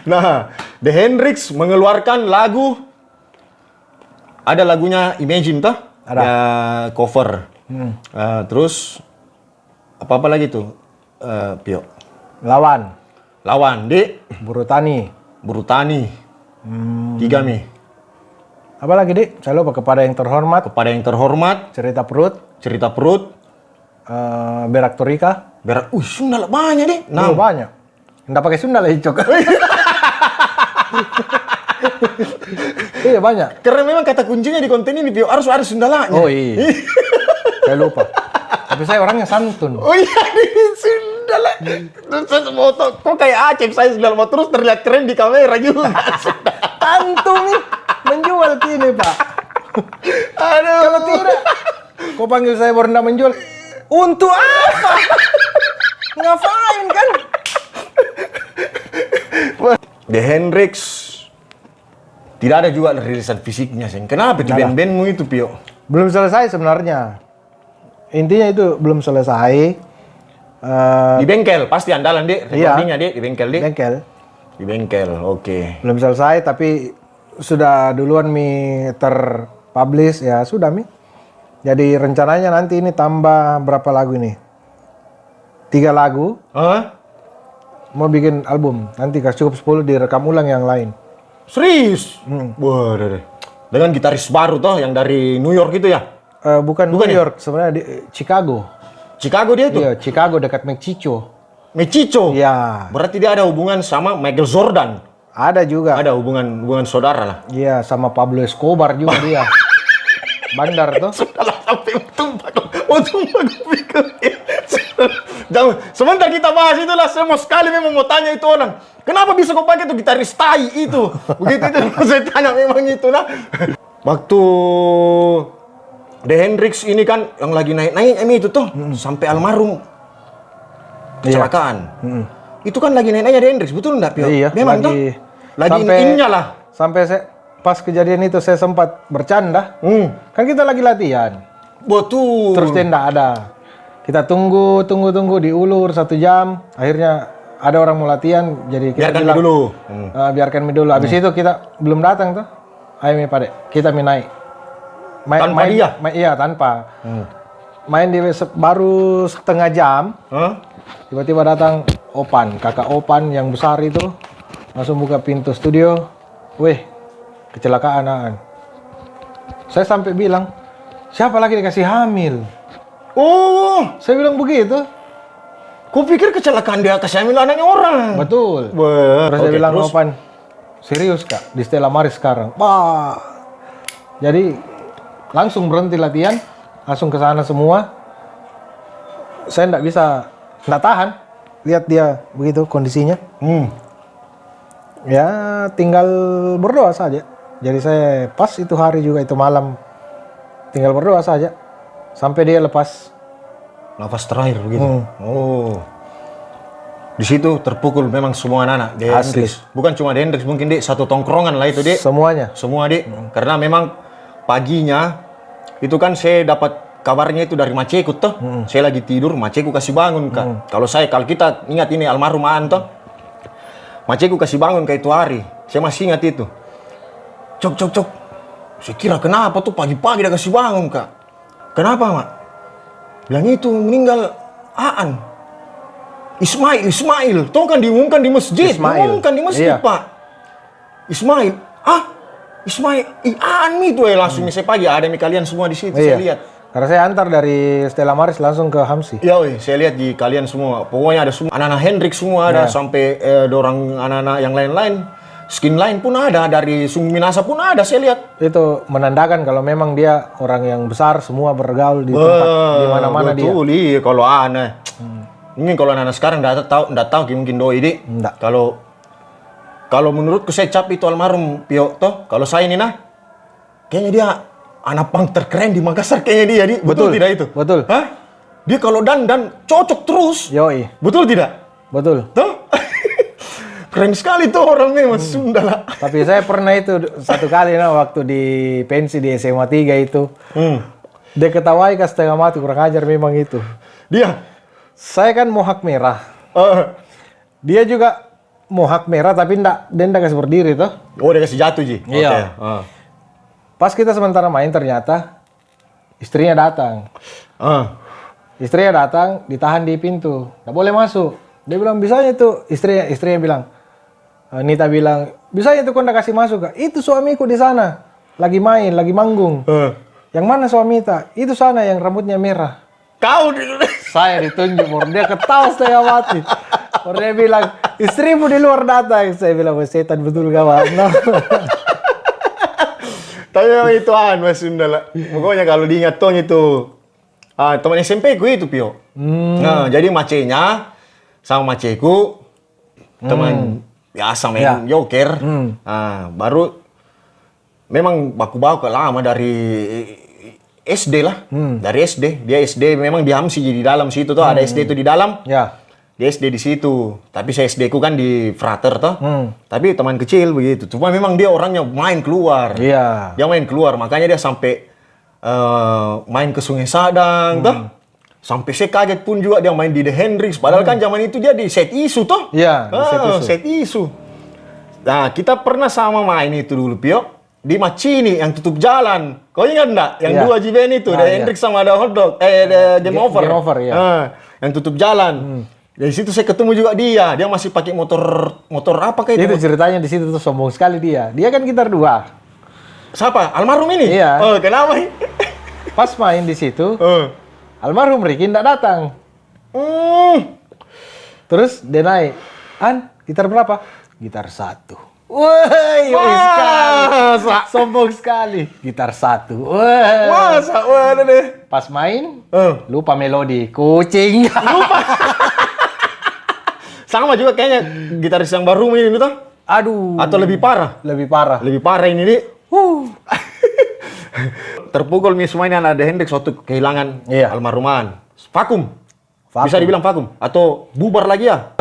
Nah, The Hendrix mengeluarkan lagu, ada lagunya Imagine toh? Ada. Ya, cover. Terus apa lagi tuh, Pio? Lawan. Dek. Buru Tani. 3 Mi. Apa lagi, Dik? Saya lupa. Kepada yang terhormat. Kepada yang terhormat. Cerita perut. Berak Torika. Sunda lah banyak, Dek. Nah, banyak. Nggak pakai Sunda lah, Icok. Iya, banyak. Karena memang kata kuncinya di konten ini, Pio, harus ada Sundalanya. Oh iya. Saya lupa. Tapi saya orangnya santun. Oh iya, di Sundala. Terus foto, kok kayak Acep saya Sundala, mau terus terlihat keren di kamera juga. Tantu nih, menjual kini, Pak. Aduh. Kalau tidak, kau panggil saya Bornda menjual. Untuk apa? Ngapain kan? The Hendrix tidak ada juga rilisan fisiknya, Seng. Kenapa itu band-bandmu itu, Pio? Belum selesai sebenarnya. Intinya itu belum selesai. Di bengkel, pasti andalan, Dek. Recordingnya, Dek, di bengkel, Dek. Di bengkel, oke. Belum selesai, tapi sudah duluan terpublish, ya sudah, Mi. Jadi rencananya nanti ini tambah berapa lagu ini? 3 lagu. Mau bikin album. Nanti cukup 10 direkam ulang yang lain. Serius? Wah, deh. Dengan gitaris baru toh, yang dari New York itu ya? Bukan New York, sebenarnya di Chicago. Chicago dia tuh? Iya, Chicago dekat Mexico. Mecico. Iya. Berarti dia ada hubungan sama Michael Jordan. Ada juga. Ada hubungan saudara lah. Iya, sama Pablo Escobar juga dia. Bandar tuh. Salah sampai tumpah gue pikir. Jangan, sebentar kita bahas itulah, saya mau sekali memang mau tanya itu orang. Kenapa bisa kau pakai tuh gitaris tai itu? Begitu itu saya tanya memang itu nah. Waktu The Hendrix ini kan yang lagi naik-naik itu tuh sampai almarhum kecelakaan. Itu kan lagi naik-naiknya The Hendrix, betul enggak, Pio? Iya, memang lagi sampai in-innya lah. Sampai pas kejadian itu saya sempat bercanda. Kan kita lagi latihan. Betul. Terus dia enggak ada. Kita tunggu diulur 1 jam. Akhirnya ada orang mau latihan, jadi kita biarkan bilang, dulu. Biarkan dulu. Habis itu kita belum datang tuh. Ayo mi Pade, kita naik. Tanpa dia? Iya, tanpa. Main di baru setengah jam. Tiba-tiba datang Opan, kakak Opan yang besar itu. Langsung buka pintu studio. Weh, kecelakaan Aan. Saya sampai bilang, siapa lagi dikasih hamil? Oh, saya bilang begitu. Kau pikir kecelakaan dia kasih hamil anaknya orang? Betul. Terus dia bilang, Opan, serius kak, di Stella Maris sekarang. Wah. Jadi langsung berhenti latihan, langsung ke sana semua. Saya nggak tahan lihat dia begitu kondisinya. Ya tinggal berdoa saja. Jadi saya pas itu hari juga itu malam tinggal berdoa saja sampai dia lepas nafas terakhir begitu. Oh. Di situ terpukul memang semua anak-anak. Asli. Bukan cuma The Hendrix, mungkin Dek satu tongkrongan lah itu Dek. Semuanya. Semua Dek. Karena memang paginya itu kan saya dapat kabarnya itu dari Maceku tuh. Saya lagi tidur, Maceku kasih bangun Kak. Kalau kita ingat ini almarhum Aan tuh. Maceku kasih bangun kayak itu hari. Saya masih ingat itu. Cok. Saya kira kenapa tuh pagi-pagi dia kasih bangun Kak. Kenapa Mak? Bilang itu meninggal Aan. Ismail. Tuh kan diumumkan di masjid. Diumumkan di masjid iya. Pak. Ismail. Ismail. Aan itu langsung saya pagi ada kalian semua di situ iya. Saya lihat. Karena saya antar dari Stella Maris langsung ke Hamsi. Iya, saya lihat di kalian semua. Pokoknya ada semua anak-anak Hendrix semua ada sampai dorang anak-anak yang lain-lain. Skin lain pun ada, dari Sung Minasa pun ada, saya lihat. Itu menandakan kalau memang dia orang yang besar, semua bergaul di tempat di mana-mana dia. Betul, iya kalau aneh. Mungkin kalau anak-anak sekarang enggak tahu mungkin doi di. Kalau menurutku saya cap itu almarhum Pio toh, kalau saya ini kayaknya dia anak punk terkeren di Makassar kayaknya dia, di. Betul tidak itu? Betul. Hah? Dia kalau dan cocok terus. Yoi. Betul tidak? Betul. Tuh? Keren sekali tuh orang memang Sunda lah. Tapi saya pernah itu satu kali waktu di pensi di SMA 3 itu. Dia ketawai ke setengah mati, kurang ajar memang itu. Dia? Saya kan mohak merah. Dia juga mohak merah tapi dia kasih berdiri tuh. Oh dia kasih jatuh Ji? Iya. Okay. Pas kita sementara main ternyata istrinya datang. Istrinya datang, ditahan di pintu, nggak boleh masuk. Dia bilang bisanya itu istrinya bilang, Nita bilang bisanya itu kau nggak kasih masuk kak. Itu suamiku di sana, lagi main, lagi manggung. Yang mana suami Nita? Itu sana yang rambutnya merah. Kau? Saya ditunjuk, dia ketawa setengah mati. Dia bilang istrimu di luar datang. Saya bilang setan betul kawan. Tapi memang itu Mas Sunda lah. Pokoknya kalau diingat Tony itu teman SMP gue itu Pio. Nah, jadi macenya sama maceku teman biasa main joker. Baru memang baku-baku lama dari SD lah. Dari SD. Dia SD memang di Hamsi di dalam situ tuh ada SD itu di dalam. Ya. Dia SD di situ, tapi saya SD ku kan di Frater toh. Tapi teman kecil begitu. Cuma memang dia orangnya main keluar. Iya. Dia main keluar, makanya dia sampai main ke Sungai Sadang toh. Sampai saya kaget pun juga dia main di The Hendrix. Padahal kan zaman itu dia di Set Isu toh. Iya, Set Isu. Nah, kita pernah sama main itu dulu Pio. Di Macini yang tutup jalan. Kau ingat enggak? Yang dua JBN itu, The Hendrix sama ada hotdog. Game Over. Game Over ya. Yang tutup jalan. Dari situ saya ketemu juga dia. Dia masih pakai motor apa kayak itu? Itu ceritanya di situ tuh sombong sekali dia. Dia kan gitar 2. Siapa? Almarhum ini? Iya. Oh, kenapa? Pas main di situ, almarhum Ricky nggak datang. Terus dia naik. Gitar berapa? Gitar 1. Woi, sekali. Sombong sekali. Gitar 1. Wah. Masa? Wah, ada deh. Pas main, lupa melodi. Kucing. Sama juga kayaknya gitaris yang baru ini tuh. Aduh. Atau lebih parah? Lebih parah. Lebih parah ini nih. Terpukul nih semuanya ada Hendrix waktu kehilangan almarhuman. Vakum. Bisa dibilang vakum atau bubar lagi ya?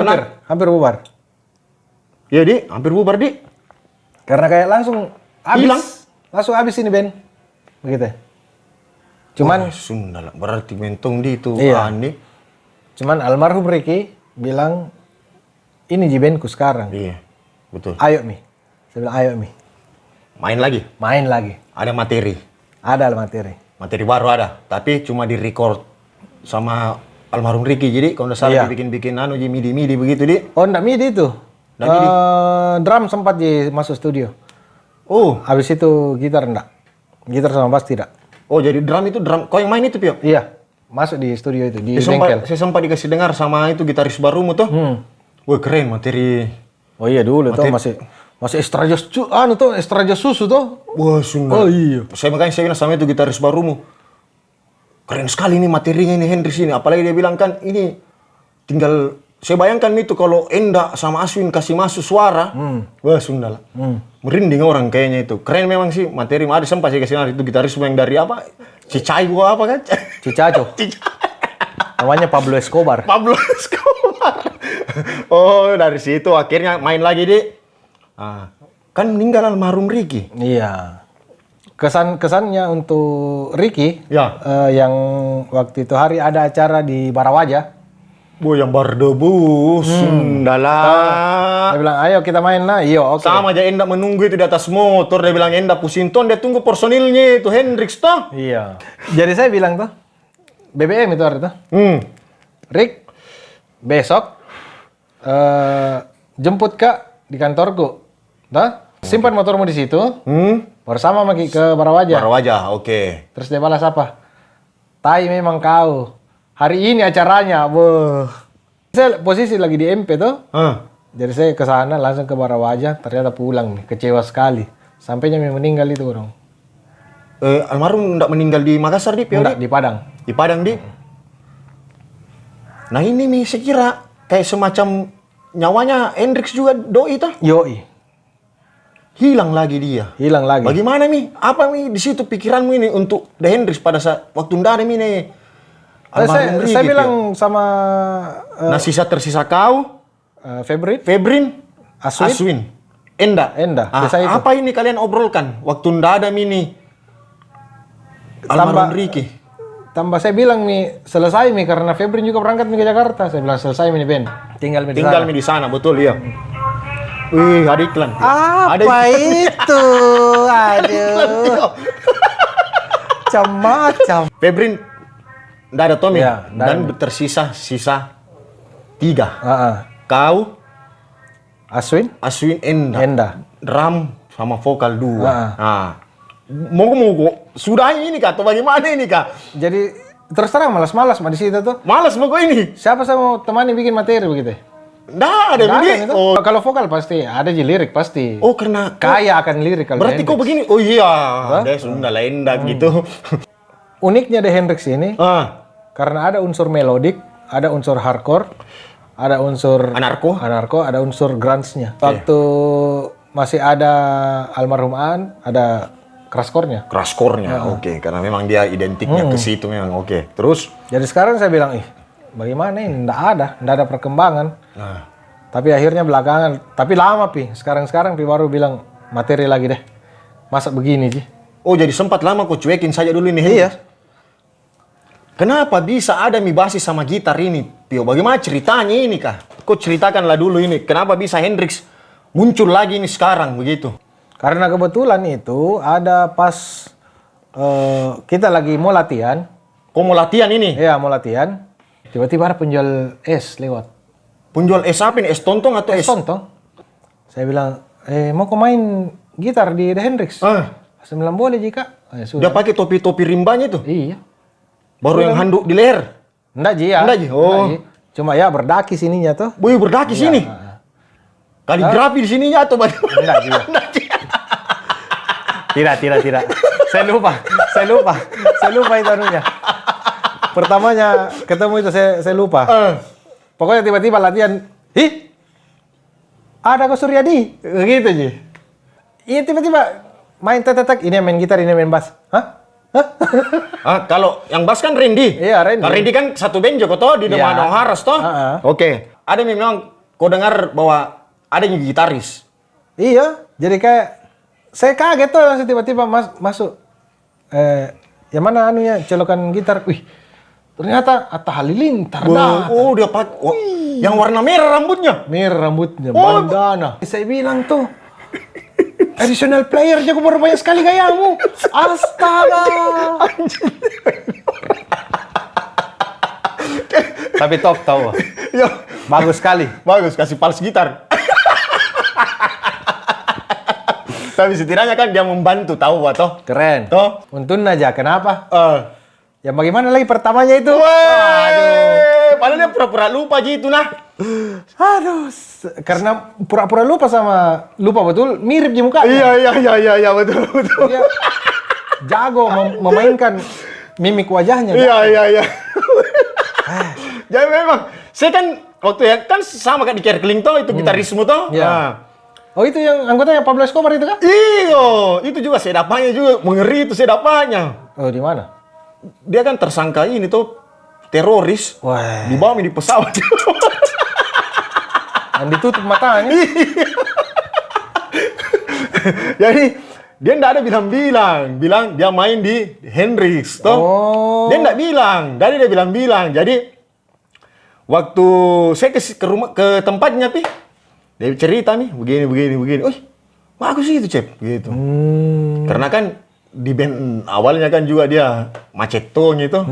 Hampir bubar. Iya, Di, hampir bubar, Di. Karena kayak langsung habis. Hilang. Langsung habis ini band. Begitu. Cuman Sunda lah, berarti mentong di itu aneh. Cuman almarhum Ricky bilang ini ji bandku sekarang. Iya, betul. Ayo Mi. Saya bilang ayo Mi. Main lagi. Main lagi. Ada materi. Ada materi. Materi baru ada, tapi cuma di record sama almarhum Ricky. Jadi kalau nggak salah dibikin-bikin midi-midi begitu, Di. Oh, enggak midi itu. Drum sempat masuk studio. Oh, habis itu gitar enggak. Gitar sama bass tidak. Oh, jadi drum itu drum. Kau yang main itu, Pio? Iya. Masuk di studio itu di bengkel. Saya sempat dikasih dengar sama itu gitaris barumu tuh. Wah, keren materi. Oh iya dulu tuh masih extra jazz extra jazz susu tuh. Wah, Sunda. Oh iya. Saya bilang sama itu gitaris barumu. Keren sekali nih materinya ini Hendrix ini. Apalagi dia bilang kan ini tinggal saya bayangkan itu kalau Enda sama Aswin kasih masuk suara. Wah, Sunda lah. Merinding orang kayaknya itu. Keren memang sih materi. Ada sempat saya kasih dengar itu gitaris yang dari apa? Cicai gua apa kan? Cicaco. Namanya Pablo Escobar. Pablo Escobar. Oh, dari situ akhirnya main lagi, Di. Kan meninggal almarhum Ricky. Iya. Kesannya untuk Ricky yang waktu itu hari ada acara di Barawaja. Yang berdebu, Sundala. Dia bilang, ayo kita main lah. Iya, oke. Sama aja Enda menunggu itu di atas motor. Dia bilang, Enda pusing ton, dia tunggu personilnya itu, Hendrix toh. Iya. Jadi saya bilang tuh, BBM itu hari itu. Rick, besok jemput Kak di kantorku. Simpan motormu di situ. Bersama Maki ke Barawaja. Barawaja, oke. Terus dia balas apa? Tai memang kau. Hari ini acaranya, Saya posisi lagi di MP tuh. Jadi saya ke sana langsung ke Barawaja, ternyata pulang nih, kecewa sekali. Sampainya meninggal itu orang. Almarhum enggak meninggal di Makassar, Di? Enggak, di Padang. Di Padang, Di. Nah ini nih, saya kira kayak semacam nyawanya Hendrix juga doi tuh. Yoi. Hilang lagi dia. Hilang lagi. Bagaimana Mi? Apa Mi di situ pikiranmu ini untuk The Hendrix pada saat waktu ndak ada Mi nih? Saya bilang sama nah tersisa kau, Febrin, Aswin, Enda. Biasa itu. Apa ini kalian obrolkan waktu ndak ada Mi nih? Almarhum Ricky. Tambah saya bilang Mi, selesai Mi karena Febrin juga berangkat Mi ke Jakarta. Saya bilang selesai Mi Ben. Tinggal Mi di sana, betul ya. Wih, ada iklan. Apa itu? Aduh. Macam-macam. Febrin nggak ada Tommy dan tersisa 3. Kau, Aswin, Enda. Drum sama vokal 2. Mogo sudah ini Kak atau bagaimana ini Kak? Jadi terus terang malas-malas di situ tuh. Malas mogo ini. Siapa saya mau temani bikin materi begitu? Nggak ada begini. Kalau vokal pasti ada lirik pasti. Oh, karena kaya akan lirik kalau berarti kok begini? Oh iya, dia Sunda Lenda gitu. Uniknya The Hendrix ini. Karena ada unsur melodik, ada unsur hardcore, ada unsur anarko, ada unsur grunge-nya. Waktu masih ada almarhum Aan, ada keras-core-nya. Oke. Karena memang dia identiknya ke situ memang, oke. Terus? Jadi sekarang saya bilang, bagaimana ini? Nggak ada perkembangan. Tapi akhirnya belakangan, tapi lama Sekarang baru bilang materi lagi deh. Masa begini sih? Oh, jadi sempat lama kok cuekin saja dulu ini. Iya. Kenapa bisa ada basis sama gitar ini, Pio? Bagaimana ceritanya ini, Kak? Kok ceritakanlah dulu ini. Kenapa bisa Hendrix muncul lagi ini sekarang, begitu? Karena kebetulan itu ada pas kita lagi mau latihan. Kok mau latihan ini? Iya, mau latihan. Tiba-tiba ada penjual es lewat. Penjual es apa ini? Es tontong atau es? Tontong. Saya bilang, mau kau main gitar di The Hendrix? Saya bilang, boleh jika. Dia pakai topi-topi rimbanya itu? Iya. Baru yang handuk di leher? Enggak Ji ya. Enggak Ji? Oh. Cuma ya berdaki sininya tuh. Wih, berdaki sini. Kaligrafi di sininya atau bagaimana? Enggak juga. Tidak. Saya lupa itu anunya. Pertamanya ketemu itu saya lupa. Pokoknya tiba-tiba latihan, ada kok Suryadi, gitu Ji. Iya tiba-tiba main tetek, ini yang main gitar, ini yang main bass. Hah? Kalau yang bass kan Randy. Iya, Randy. Kalau Randy kan satu band juga toh di Iya. Dong Haras toh. Oke. Ada yang memang kau dengar bahwa ada yang gitaris. Iya, jadi kayak saya kaget tuh langsung tiba-tiba masuk. Yang mana anunya celokan gitar. Wih, ternyata Atta Halilintar. Oh, dia yang warna merah rambutnya. Merah rambutnya, bandana. Saya bilang tuh, additional player jago baru banyak sekali gayamu. Astaga. Tapi top tahu. Ya, Bagus sekali. bagus kasih pals gitar. Tapi setidaknya kan dia membantu tahu toh. Keren. Toh. Untung aja, kenapa? Ya bagaimana lagi pertamanya itu? Waduh. Padahal dia pura-pura lupa gitu nah. Aduh, karena pura-pura lupa betul, mirip di mukanya. Iya, betul. Dia jago memainkan mimik wajahnya. Iya. Jadi memang, saya kan waktu ya kan sama kan di Kerkeling toh itu gitarisme toh. Iya. Nah. Oh itu yang anggotanya Pablo Escobar itu kan? Iyo, itu juga sedapannya juga mengeri itu sedapannya. Oh di mana? Dia kan tersangka ini tuh teroris. Wah. Dibawa di pesawat. Yang ditutup matanya. Jadi dia nggak ada bilang dia main di Hendrix toh. Oh. Dia nggak bilang, dari dia bilang. Jadi waktu saya ke rumah ke tempatnya dia cerita nih begini. Wih, bagus itu Cep, gitu. Karena kan di band awalnya kan juga dia macetong itu.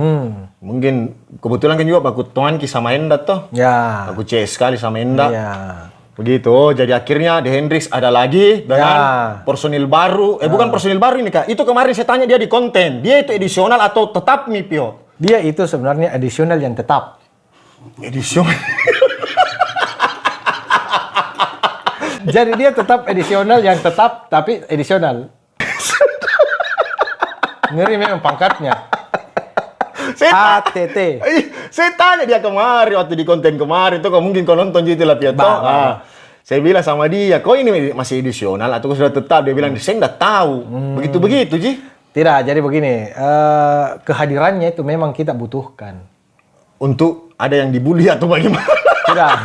Mungkin kebetulan kan juga aku tuan sama Enda toh. Ya. Aku CS sekali sama Enda. Ya. Begitu, jadi akhirnya di Hendrix ada lagi dengan personil baru. Bukan personil baru ini Kak. Itu kemarin saya tanya dia di konten. Dia itu edisional atau tetap nih Pio? Dia itu sebenarnya additional yang tetap. Edisional. Jadi dia tetap edisional yang tetap tapi edisional. Ngeri memang pangkatnya. ATT. Saya tanya dia kemarin waktu di konten kemarin tuh mungkin kau nonton gitu lah Pio. Saya bilang sama dia, kok ini masih edisional atau kau sudah tetap? Dia bilang, saya nggak tahu. Begitu Ji. Tidak, jadi begini, kehadirannya itu memang kita butuhkan. Untuk ada yang dibully atau bagaimana? Tidak.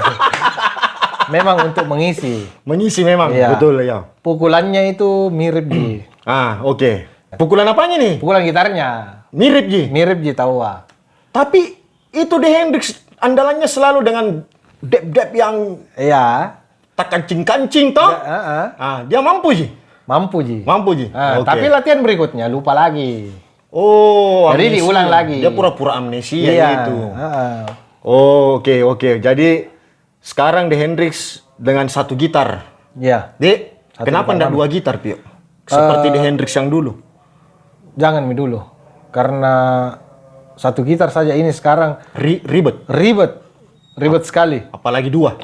Memang untuk mengisi. Mengisi memang, Iya. betul ya. Pukulannya itu mirip Ji. Oke. Pukulan apanya nih? Pukulan gitarnya. Mirip Ji. Mirip Ji tahu ah. Tapi itu di Hendrix andalannya selalu dengan dep yang Iya. tak kancing-kancing toh. Dia mampu Ji. Mampu Ji. Oke. Tapi latihan berikutnya lupa lagi. Oh, Jadi diulang lagi. Dia pura-pura amnesia Iya. gitu. Oke. Jadi sekarang di Hendrix dengan satu gitar. Iya. Kenapa enggak dua gitar, Pio? Seperti di Hendrix yang dulu. Jangan dulu. Karena satu gitar saja ini sekarang Ribet. Ribet sekali. Apalagi dua.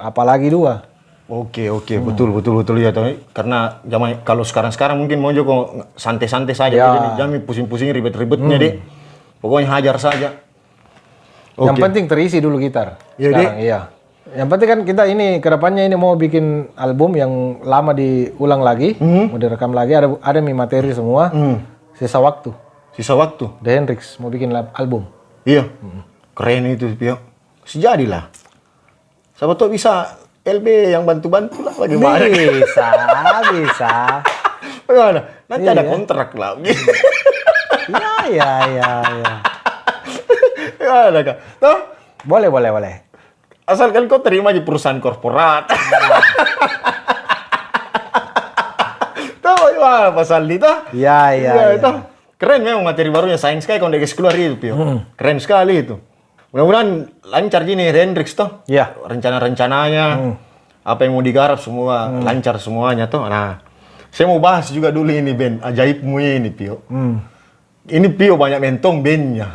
Oke, betul ya toh. Karena zaman kalau sekarang mungkin mau juga santai-santai saja, Ya. jadi jangan pusing-pusing ribet-ribetnya deh. Pokoknya hajar saja. Yang penting terisi dulu gitar. Iya, Sekarang, iya. Yang penting kan kita ini kedepannya ini mau bikin album yang lama diulang lagi, mau direkam lagi, ada materi semua. Sisa waktu. The Hendrix mau bikin album. Iya. Keren itu, Pio. Sejadilah. Siapa tahu bisa LB yang bantu-bantu lah bagaimana. Bisa. Bagaimana? Nanti ada kontrak lah. Iya. Gimana Kak? Toh? Boleh. Asalkan kau terima di perusahaan korporat. Tahu gimana pasal itu? Iya. Toh. Keren memang materi barunya, sayang sekali kalau udah keluar itu, Pio. Keren sekali itu. Mudah-mudahan lancar gini Hendrix toh. Iya. Rencana-rencananya, apa yang mau digarap semua lancar semuanya toh. Nah, saya mau bahas juga dulu ini band ajaibmu ini, Pio. Ini Pio banyak mentong bandnya.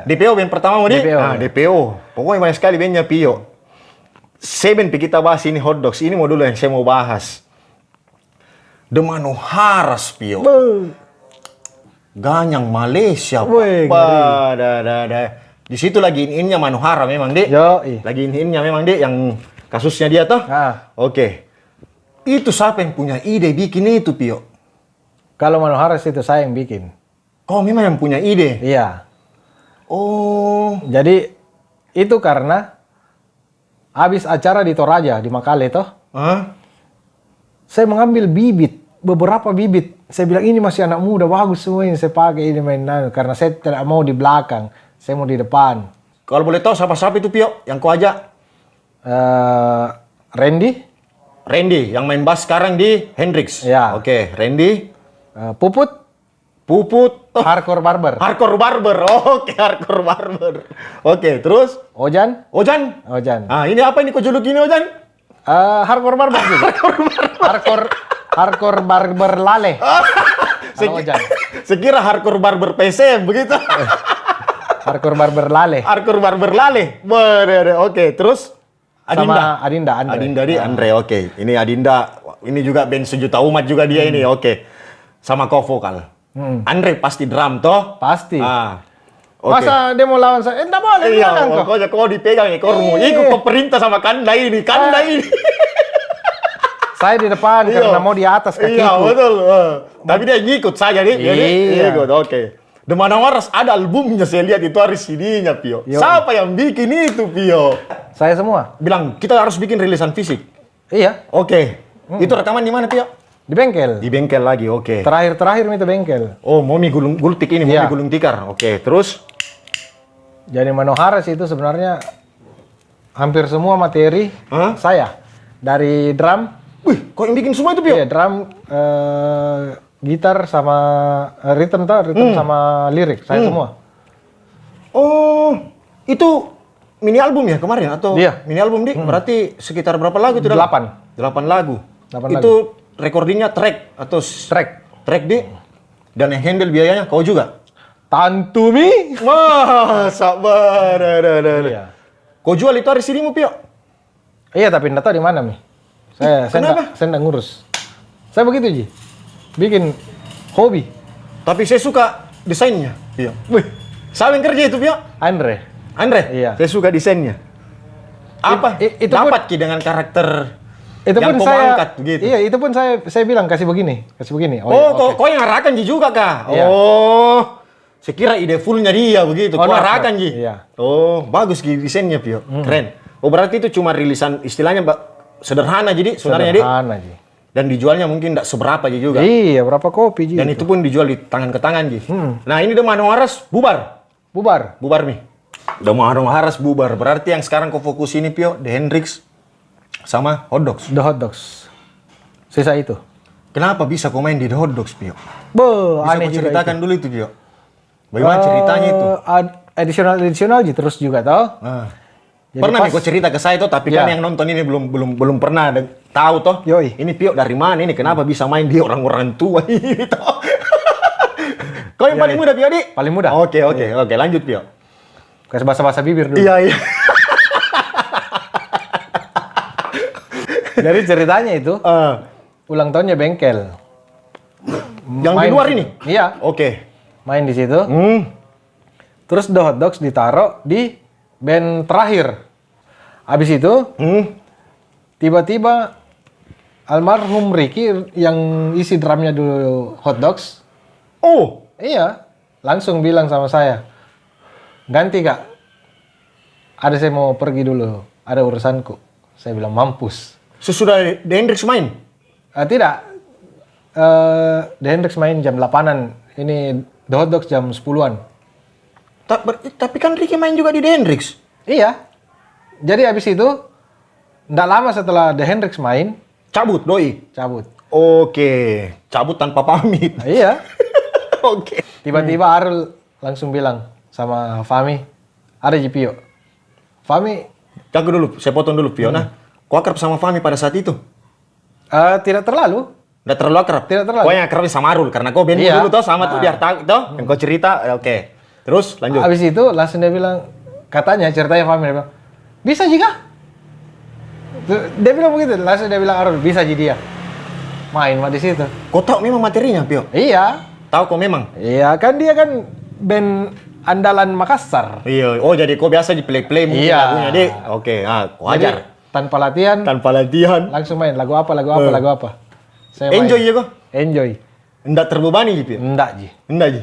DPO band pertama mau di? DPO, Nah, ya. DPO. Pokoknya banyak sekali bandnya Pio. Seven kita bahas ini hot dogs. Ini mau dulu yang saya mau bahas. The Manoharas Pio. Ganyang Malaysia. Wih, Di situ lagi in-innya Manohara memang, Dek. Yoi. Lagi in-innya memang, Dek, yang kasusnya dia toh. Ah. Oke. Itu siapa yang punya ide bikin itu, Pio? Kalau Manoharas itu saya yang bikin. Kau memang yang punya ide. Iya. Oh. Jadi itu karena habis acara di Toraja di Makale toh, Hah? saya mengambil beberapa bibit. Saya bilang ini masih anak muda, bagus semua yang saya pakai ini mainan. Karena saya tidak mau di belakang, saya mau di depan. Kalau boleh tahu siapa-siapa itu, Pio, yang kau ajak? Randy, Randy, yang main bass sekarang di Hendrix. Ya. Oke, Randy, Puput, Puput, Hardcore Barber, Hardcore Barber. Oke, Hardcore Barber. Oke, terus Ojan, Ojan. Ah, ini apa ini kau juluki ini Ojan? Hardcore Barber juga. Hardcore Barber Lale. Kalau Ojan. Sekira Hardcore Barber PCM begitu. Hardcore Barber Lale. Hardcore Barber Lale. Bener. Oke, terus Sama Adinda, Andre. Adinda di Andre, oke. Ini Adinda, ini juga band sejuta umat juga dia ini, oke. Sama kau vokal. Andre pasti drum toh? Pasti. Ah. Oke. Masa dia mau lawan saya? Enggak boleh. Iya, bilang kok. pokoknya kau dipegang ya, kau ikut kau perintah sama Kanda ini. Saya di depan karena mau di atas kakiku. Iya, betul. Tapi dia ngikut saja nih. Jadi Iya. ngikut, oke. The Manoharas ada albumnya saya lihat itu hari CD-nya, Pio. Yo. Siapa yang bikin itu, Pio? Saya semua. Bilang, kita harus bikin rilisan fisik. Iya, Oke. Itu rekaman di mana, Pio? di bengkel. Di bengkel lagi, oke. Terakhir itu bengkel. Oh, Momi Gultik ini, Momi Iya. Gulung Tikar. Oke, terus? Jadi Manoharas itu sebenarnya hampir semua materi Hah? saya. Dari drum, Wih, kok yang bikin semua itu, Pio? iya drum, gitar sama rhythm sama lirik, saya semua. Oh, itu mini album ya kemarin atau Iya. mini album Dik? Berarti sekitar berapa lagu itu? 8. 8 lagu. 8 itu recordingnya track atau track Dik? Dan yang handle biayanya kau juga? Tantumi. Wah, sabar. Iya. Kau jual itu hari sinimu, Pio? Iya, tapi enggak tahu di mana, Mi. Saya kenapa? enggak ngurus. Saya begitu, Ji. Bikin hobi. Tapi saya suka desainnya, Pio. Wih, siapa yang kerja itu, Pio? Andre. Andre? Iya. Saya suka desainnya. Apa? itu pun- Dapat Ki dengan karakter Itu yang pun kau saya angkat begitu. Iya, itu pun saya bilang kasih begini. Oh, iya, kau yang arahkan Ji juga kah? Iya. Oh, saya kira ide fullnya dia begitu. Oh, Kau no, arahkan no. Ji. Iya. Oh, bagus Ki desainnya Pio. Keren. Oh, berarti itu cuma rilisan istilahnya sederhana jadi sebenarnya Ji. Sederhana, Ji. Dan dijualnya mungkin tidak seberapa Ji juga. Iya, berapa kopi, Ji? Dan itu pun dijual di tangan ke tangan Ji. Nah, ini The Manoharas bubar. Bubar. Bubar nih. The Manoharas bubar. Berarti yang sekarang kau fokus ini Pio, The Hendrix sama Hot Dogs. The Hot Dogs. Sisa itu. Kenapa bisa kau main di The Hot Dogs, Pio? Be, Bisa aneh kau juga ceritakan itu. dulu itu, Pio. Bagaimana ceritanya itu? Additional Ji terus juga toh. Ah. Jadi Pernah pas- nih kau cerita ke saya tuh, tapi kan Ya. yang nonton ini belum pernah tahu toh. Yoi. Ini Pio dari mana ini? Kenapa bisa main di orang-orang tua ini toh? Kau yang paling muda Pio, Di? Paling muda. Oke, lanjut Pio. Kasih bahasa bibir dulu. Iya. Jadi ceritanya itu Ah, ulang tahunnya bengkel. yang di Main luar di ini? situ. Iya, Oke. main di situ. Terus The Hot Dogs ditaruh di band terakhir. Habis itu tiba-tiba almarhum Ricky yang isi drumnya dulu Hot Dogs, Oh, iya, langsung bilang sama saya, ganti Kak, ada saya mau pergi dulu, ada urusanku. Saya bilang mampus. sesudah The Hendrix main? Tidak, The Hendrix main jam 8-an, ini The Hot Dogs jam 10-an. Tapi kan Ricky main juga di The Hendrix. Iya, jadi habis itu, nggak lama setelah The Hendrix main, Cabut, doi. cabut. Oke, cabut tanpa pamit. Iya, Oke. tiba-tiba Arul langsung bilang sama Fami, ada Jipio. Fami, Jago dulu, saya potong dulu Pio. Nah, kau akrab sama Fami pada saat itu? tidak terlalu. Udah terlalu akrab? Tidak terlalu. Kau yang akrab sama Arul, karena kau band Iya. dulu toh sama tuh di Harta toh, yang kau cerita, oke. Terus lanjut. Habis itu langsung dia bilang, katanya ceritanya Fahmi, dia bilang, bisa jika? Dia bilang begitu, langsung dia bilang Arul, bisa jadi dia. Main mah di situ. Kau tahu memang materinya, Pio? Iya. Tahu kau memang? Iya, kan dia kan band andalan Makassar. Iya. Oh, jadi kau biasa di play-play mungkin Iya. lagunya, Dik. Oke, kau Jadi, ajar. tanpa latihan, Tanpa latihan. langsung main. Lagu apa, lagu apa, lagu apa. Saya main. Enjoy ya kau? Enjoy. Nggak terbebani, Pio? Enggak, Ji. Enggak, Ji.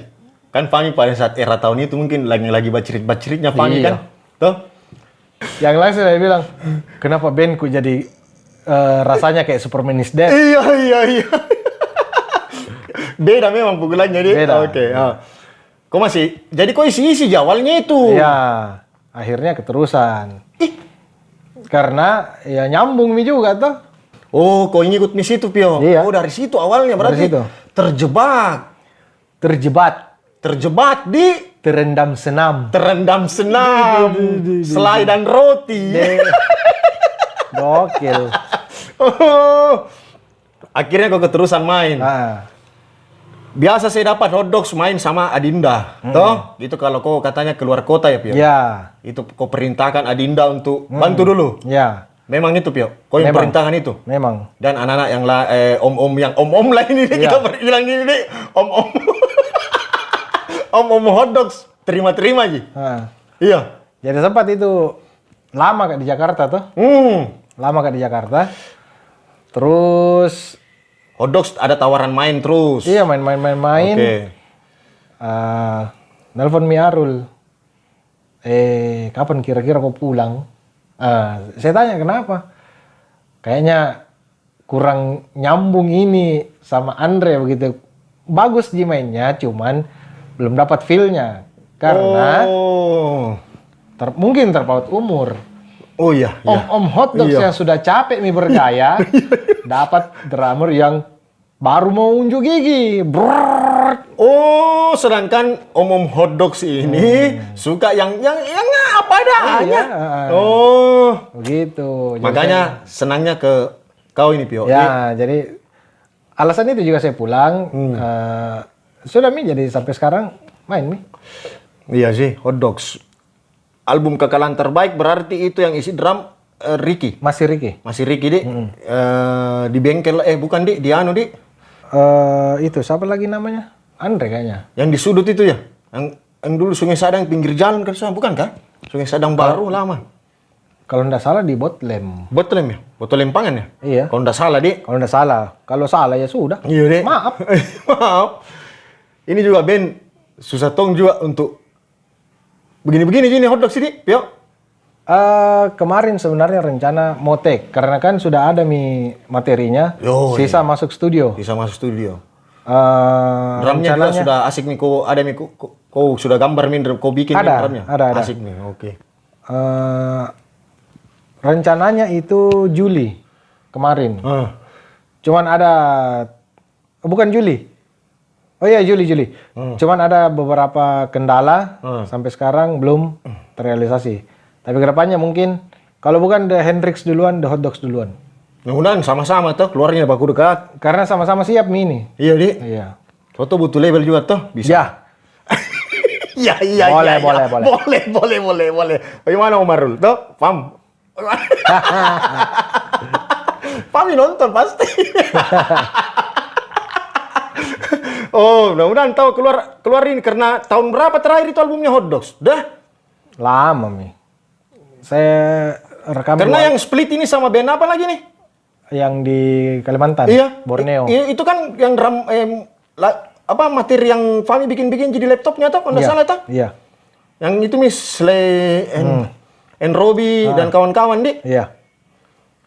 Kan Fahmi pada saat era tahun itu mungkin lagi bacerit-baceritnya Fahmi Iya. kan? Tuh. Yang langsung dia bilang, kenapa bandku jadi rasanya kayak Superman is Dead? Iya. Beda memang pukulannya, Dik. Beda. Oke, kau masih, jadi kau isi-isi awalnya itu. Iya, akhirnya keterusan. Karena ya nyambung mi juga tuh. Oh, kau ngikut di situ, Pio? Iya. Oh, dari situ awalnya berarti. situ. Terjebak. Terjebak, di terendam senam. terendam senam, selai dan roti. Gokil. Oh. Akhirnya kau keterusan main. Nah, Biasa saya dapat hotdogs main sama Adinda. Toh, gitu kalau kau katanya keluar kota ya, Pio? ya, Itu kau perintahkan Adinda untuk bantu dulu. ya, Memang itu, Pio. Kau yang Memang. perintahkan itu. memang. Dan anak-anak yang om-om yang om-om lain ini Iya. kita bilang gini nih, om-om. Om-om hotdogs terima-terima aja. Nah, Iya. jadi sempat itu lama Kak di Jakarta tuh. Lama Kak di Jakarta. Terus Hotdogs ada tawaran main terus. iya main. Oke. Nelpon Mi Arul. Kapan kira-kira kau pulang? Saya tanya kenapa? Kayaknya kurang nyambung ini sama Andre begitu. Bagus di mainnya, cuman belum dapat feel-nya. Karena Oh. mungkin terpaut umur. Oh iya. Om Hotdogs Iya. yang sudah capek mi bergaya, dapat drummer yang baru mau unjuk gigi. Brrrr. Oh, sedangkan om-om hotdogs ini suka yang apa adanya. Iya. Oh. Begitu. Jadi Makanya senangnya ke kau ini, Pio. jadi alasan itu juga saya pulang. Sudah mi jadi sampai sekarang main mi. Iya sih, hotdogs. Album kekalahan terbaik berarti itu yang isi drum Ricky. Masih Ricky. Masih Ricky, Dik. Di bengkel, bukan, Dik. Di anu, Dik. Itu siapa lagi namanya? Andre kayaknya. Yang di sudut itu ya. Yang dulu Sungai Sadang pinggir jalan kan, bukan kan? Sungai Sadang baru lama. Kalau ndak salah di Botlem. Botol ya? Botol lempangan ya? Iya. Kalau nggak salah, Dik. Kalau ndak salah. Kalau salah ya sudah. Iya, Dik. Maaf. Maaf. Ini juga band susah tong juga untuk begini-begini gini hotdog sih, Dik. Pio. Kemarin sebenarnya rencana mau take karena kan sudah ada mi materinya. Yo, sisa masuk studio. Bisa masuk studio. Rencananya Drumnya juga sudah asik nih, kau ada nih, kau sudah gambar nih, kau bikin nih Ada, drumnya. ada. Asik nih, oke. Rencananya itu Juli kemarin. Cuman ada bukan Juli. Oh iya Juli. Cuman ada beberapa kendala sampai sekarang belum terrealisasi. Tapi kedepannya mungkin kalau bukan The Hendrix duluan, The Hotdogs duluan. Mudah-mudahan sama-sama tuh keluarnya baku dekat. Karena sama-sama siap mi ini. Iya, Dik. Iya. Foto butuh label juga tuh, bisa. Ya. Iya. Boleh. Boleh. Bagaimana Omarul? Tuh, paham? Paham nonton pasti. Oh, mudah-mudahan tahu keluar ini karena tahun berapa terakhir itu albumnya Hotdogs? Dah. Lama mi. Saya rekam Karena yang split ini sama band apa lagi nih? yang di Kalimantan, Iya. Borneo. Itu kan yang drum materi yang Fahmi bikin-bikin jadi laptopnya tuh, kalau nggak salah tuh. Iya. Yang itu Miss Slay and Robbie dan kawan-kawan, Dik. Iya.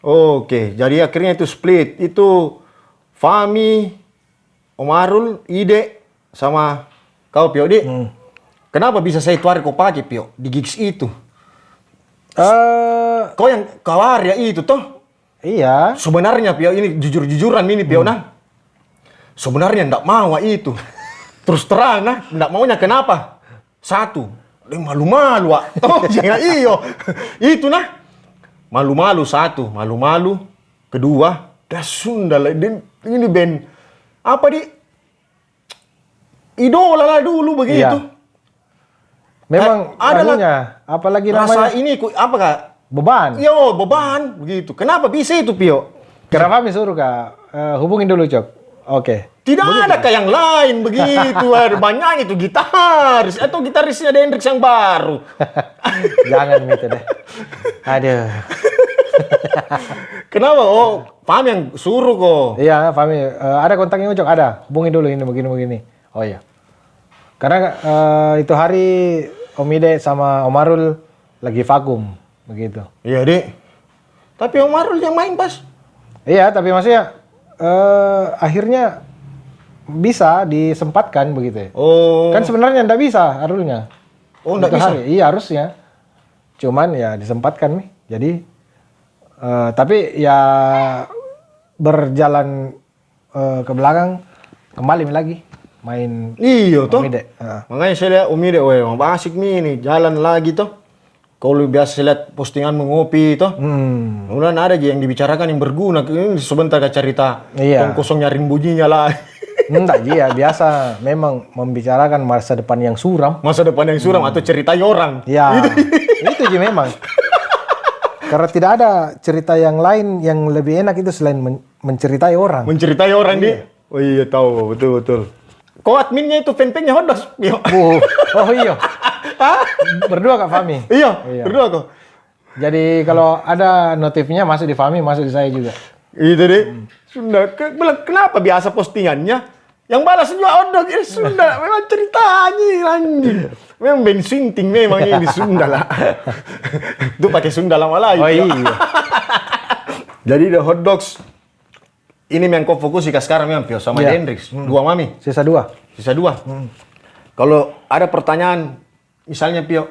Oke, jadi akhirnya itu split. Itu Fahmi, Omarul, Ide, sama kau, Pio, Dik. Kenapa bisa saya tuari kau pakai, Pio, di gigs itu? Kau yang kawar ya itu toh? Iya. Sebenarnya, Pio, ini jujur-jujuran ini, Pio, nah. Sebenarnya ndak mau itu. Terus terang, nah, ndak maunya kenapa? Satu, malu-malu, Wak. Oh, jangan iyo. Itu, nah. Malu-malu, satu. Malu-malu. Kedua, dah Sunda lah. Ini band. Apa, Di? Idola lah dulu begitu. Iya. Memang ada anunya, apalagi rasa namanya ini apa kak? beban. Yo beban begitu. Kenapa bisa itu Pio? Kenapa kami suruh kak? Hubungin dulu Cok. Oke. Tidak ada kayak yang lain begitu. Ada banyak itu gitaris atau gitarisnya ada Hendrix yang baru. Jangan gitu deh. Aduh. Kenapa? Oh, Pam yang suruh kok. Iya, Fami. Ada kontaknya Ucok? Ada. Hubungin dulu ini begini. Oh iya. Karena itu hari Om Ide sama Om Arul lagi vakum begitu. Iya Dek. Tapi Om Arul yang main pas. Iya, tapi maksudnya akhirnya bisa disempatkan begitu ya. Oh. Kan sebenarnya ndak bisa Arulnya. Oh, ndak Itu bisa. hari. Iya, harusnya. Cuman ya disempatkan nih. Jadi tapi ya berjalan ke belakang kembali lagi main Iya toh. Om Ide. Makanya saya lihat Om Ide, weh, asik nih ini, jalan lagi toh. Kalau biasa saya lihat postingan mengopi toh. Kemudian ada aja yang dibicarakan yang berguna. Ini sebentar ke cerita. Iya. Kosong nyarin bunyinya lah. Enggak, iya biasa memang membicarakan masa depan yang suram. Masa depan yang suram atau ceritai orang. Ya, itu aja memang. Karena tidak ada cerita yang lain yang lebih enak itu selain menceritai orang. Menceritai orang nih. Oh iya tahu, betul. Kok adminnya itu fanpage-nya Hodos? Oh iya. Berdua Kak Fami. Iya, berdua kok. Jadi kalau ada notifnya masuk di Fami, masuk di saya juga. Itu deh. Sunda. Kenapa biasa postingannya? Yang balas juga Hodos. Ya Sunda. Memang ceritanya anjing. Memang bensinting memang ini Sunda lah. Itu pakai Sunda lama lagi. Oh iya. Jadi the hot dogs ini yang kau fokusi ke sekarang memang Pio sama Iya. Hendrix. Dua mami. Sisa 2. Sisa 2. Kalau ada pertanyaan, misalnya Pio,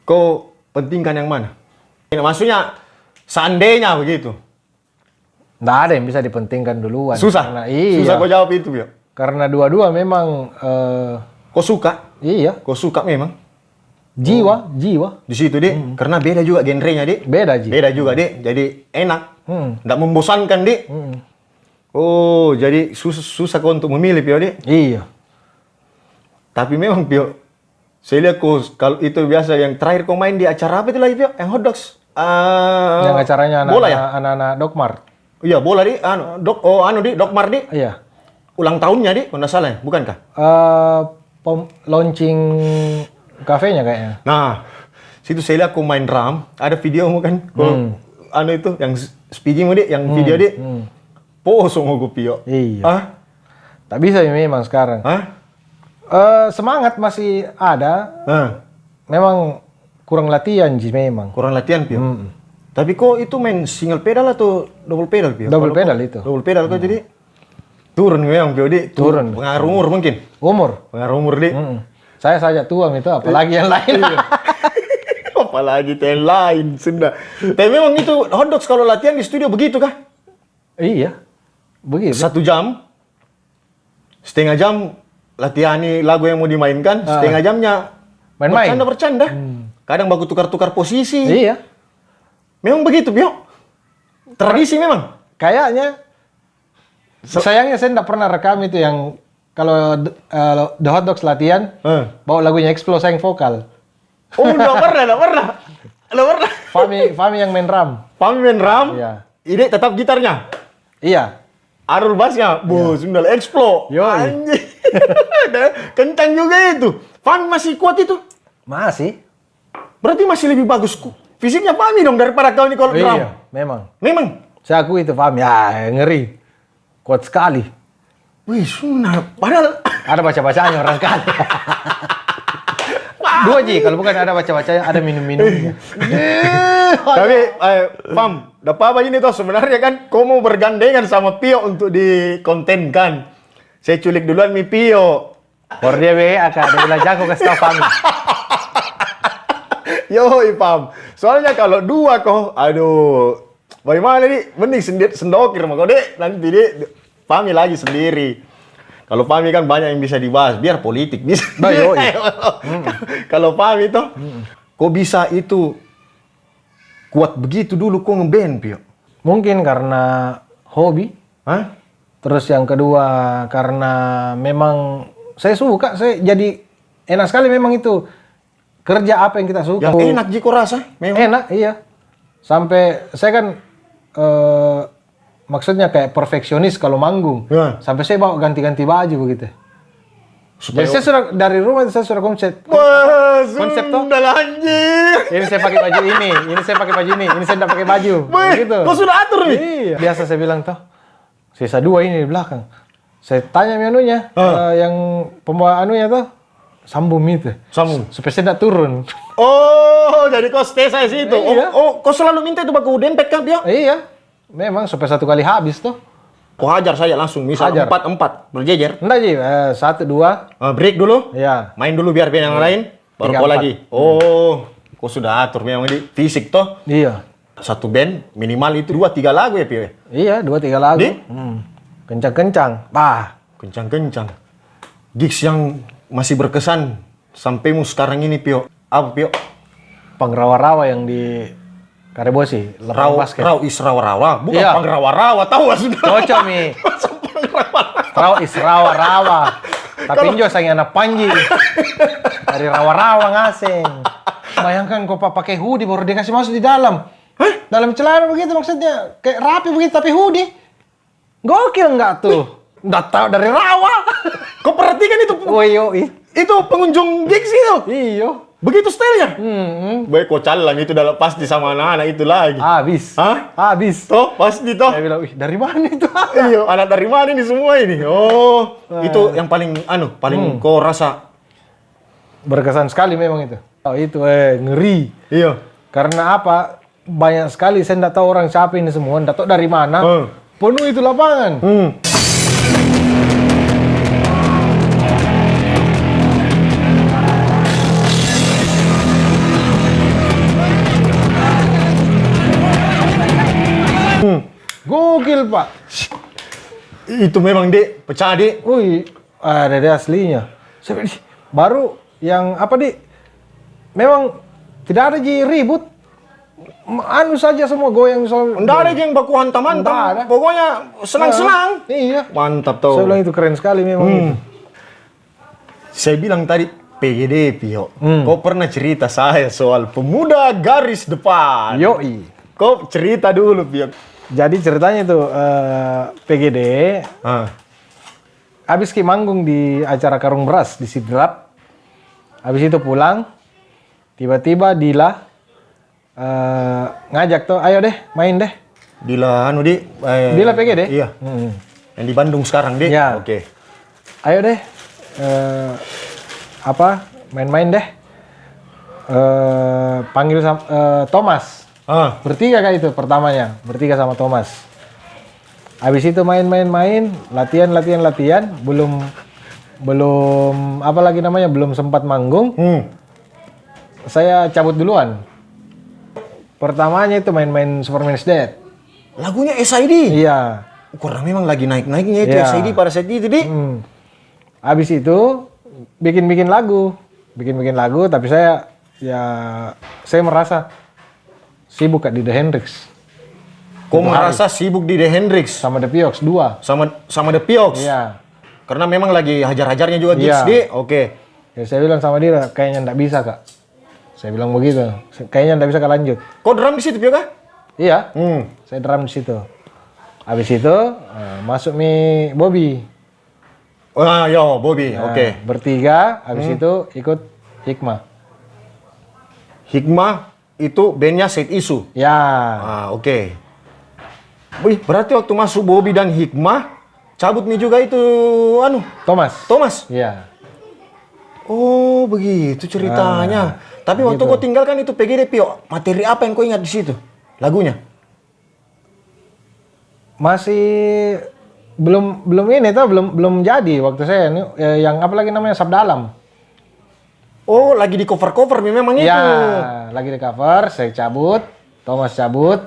kau pentingkan yang mana? Maksudnya seandainya begitu. Nggak ada yang bisa dipentingkan duluan. Susah. Karena, iya. Susah kau jawab itu Pio. Karena dua-dua memang Kau suka? iya, Kau suka memang? jiwa. Di situ deh. Karena beda juga genrenya deh. Beda Ji. Beda juga deh. Jadi enak. Hmm. Nggak membosankan deh. Oh, jadi susah kau untuk memilih Pio deh. Iya. Tapi memang Pio, saya lihat kau kalau itu biasa yang terakhir kau main di acara apa itu lagi Pio? Yang hot dogs. Yang acaranya bola ya? anak-anak Dokmar. Iya bola di, Dokmar di. Iya. Ulang tahunnya di, kalau nggak salah ya, bukankah? Launching kafenya kayaknya. Nah, situ saya lihat kau main drum, ada videomu kan? Kau, itu yang speedingmu di, yang video di. Posong aku Pio. Iya. Ah? Tak bisa ya memang sekarang. Hah? Semangat masih ada. Nah, Memang kurang latihan Ji memang. kurang latihan Pio. Tapi kok itu main single pedal atau double pedal Pio? Double Kalau pedal kau- itu. Double pedal kok jadi turun memang Pio di. Turun. Pengaruh umur mungkin. Umur. Pengaruh umur di. Saya saja tua itu, apalagi yang lain. Apalagi yang lain Sunda. Tapi memang itu hot dogs kalau latihan di studio begitu kah? Iya. Begitu. 1 jam, setengah jam latihani lagu yang mau dimainkan, setengah jamnya Main-main. bercanda. Kadang baku tukar-tukar posisi. Iya. Memang begitu, Pio. Tradisi memang. Kayaknya sayangnya saya tidak pernah rekam itu yang kalau The Hot Dogs latihan bawa lagunya Explo sayang vokal. Oh, enggak pernah. Fami yang main drum. Pami main drum. Iya. Ide tetap gitarnya. Iya. Arul bassnya, Sundal Explo. Yoi. Anjing. Kencang juga itu. Pami masih kuat itu. Masih. Berarti masih lebih bagus. Fisiknya Pami dong daripada kau ini kalau drum. Iya, memang. Memang. Saya akui itu Fami. Ya, ngeri. Kuat sekali. Wih, Sunda. Padahal Ada baca-bacanya orang kali. 2 Ji, kalau bukan ada baca-bacanya, ada minum-minumnya. tapi Pam, dapat apa ini tuh sebenarnya kan kau mau bergandengan sama Pio untuk dikontenkan. Saya culik duluan mi Pio. Por dia WA Kak, dia bilang jago kasih tau Fami. Yoi Pam. Soalnya kalau dua kok, aduh. Bagaimana nih? Mending sendokir sama kau dek. Nanti dek Pami lagi sendiri. Kalau Pami kan banyak yang bisa dibahas. Biar politik bisa. Bah, yoi. Kalau Pami tuh, kok bisa itu kuat begitu dulu kok ngeband Pio? Mungkin karena hobi. Hah? Terus yang kedua karena memang saya suka, saya jadi enak sekali memang itu. Kerja apa yang kita suka. Yang enak Jiko rasa, memang. Enak, iya. Sampai saya kan maksudnya kayak perfeksionis kalau manggung. Ya. Sampai saya bawa ganti-ganti baju begitu. Jadi saya sudah dari rumah saya sudah konsep. Wah, Konsep toh? Sunda anjir. Ini saya pakai baju ini saya pakai baju ini saya tidak pakai baju. Weh, Begitu. kau sudah atur nih? Iya. Biasa saya bilang toh, sisa 2 ini di belakang. Saya tanya anunya, yang pembawa anunya tuh, sambung itu. Sambung. Supaya saya tidak turun. Oh, jadi kau stay saya situ. Iya. Oh, kau selalu minta itu baku dempet kan, Pio? Iya. Memang supaya 1 kali habis tuh. Kau hajar saja langsung, misal Hajar. 4-4 berjejer. Enggak Ji, 1, 2. Break dulu. Iya. Main dulu biar yang lain, baru 3, kau 4. lagi. Oh, kau sudah atur memang di fisik toh. Iya. Satu band minimal itu 2-3 lagu ya, Pio? Iya, 2, 3 lagu. Di? Kencang-kencang. Bah. Kencang-kencang. Gigs yang masih berkesan sampaimu sekarang ini, Pio. Apa, Pio? Pangrawa-rawa yang di Karebosi, lapangan basket. Raw is rawa-rawa. Bukan Iya. pangrawa-rawa, tahu gak sudah? Cocok mi. Rawa is rawa-rawa. Tapi injo sang anak Panji. Dari rawa-rawa ngaseng. Bayangkan kau pakai hoodie baru dia kasih masuk di dalam. Hah? Dalam celana begitu maksudnya. Kayak rapi begitu tapi hoodie. Gokil nggak tuh? Nggak tahu dari rawa. Kau perhatikan itu. Woyo. Itu pengunjung gigs itu. Iyo. Begitu stylenya. Baik kau calang itu dalam pasti sama anak-anak itu lagi. Habis. Hah? Habis. Toh, pasti toh. Saya bilang, dari mana itu? Iya, anak dari mana ini semua ini? Oh, itu yang paling paling kau rasa. Berkesan sekali memang itu. Oh, itu ngeri. Iya. Karena apa? Banyak sekali saya tidak tahu orang siapa ini semua, tidak tahu dari mana. Penuh itu lapangan. Gokil, Pak. Itu memang Dek, pecah Dek. Wih, ada dia aslinya. Saya bilang, baru yang apa di? Memang tidak ada ribut. Anu saja semua goyang soal. Nggak ada yang baku hantam-hantam. Nggak ada. Pokoknya senang-senang. Iya. Mantap tuh. Saya bilang itu keren sekali memang. Itu. Saya bilang tadi PGD Pio. Kau pernah cerita saya soal pemuda garis depan. Yoi. Kau cerita dulu Pio. Jadi ceritanya itu PGD habis ki manggung di acara Karung Beras di Sidrap. Habis itu pulang, tiba-tiba Dila ngajak tuh, ayo deh main deh. Dila Dila PGD? Iya. Yang di Bandung sekarang Dek. Ya. Oke. Ayo deh, main-main deh. Panggil Thomas. Bertiga kak itu pertamanya, bertiga sama Thomas. Habis itu main, latihan, belum apa lagi namanya, belum sempat manggung. Saya cabut duluan. Pertamanya itu main Superman's Dead. Lagunya SID. Iya. Karena memang lagi naik-naiknya itu Iya. SID pada saat itu Dek. Habis itu bikin lagu, tapi saya merasa sibuk Kak, di The Hendrix. Kau merasa sibuk di The Hendrix Sama The Piox 2. sama The Piox. Iya. Karena memang lagi hajar-hajarnya juga gigs Iya. Dek. Oke. Ya, saya bilang sama dia, kayaknya nggak bisa Kak. Saya bilang begitu. Kayaknya nggak bisa Kak lanjut. Kau drum di situ Pio kah? Iya. Saya drum di situ. Habis itu masuk Bobby. Yo, Bobby. Oke. Bertiga. Habis itu ikut Hikmah. Hikmah itu bandnya Set Isu. Ya. Oke. Wih, berarti waktu masuk Bobby dan Hikmah, cabut nih juga itu Thomas. Iya. Oh, begitu ceritanya. Tapi waktu kau tinggalkan itu PGD Pio, materi apa yang kau ingat di situ? Lagunya? Masih belum ini tuh, belum jadi waktu saya ini, yang apa lagi namanya, Sabdalam. Oh, lagi di cover-cover memang itu. Ya, lagi di cover, saya cabut, Thomas cabut.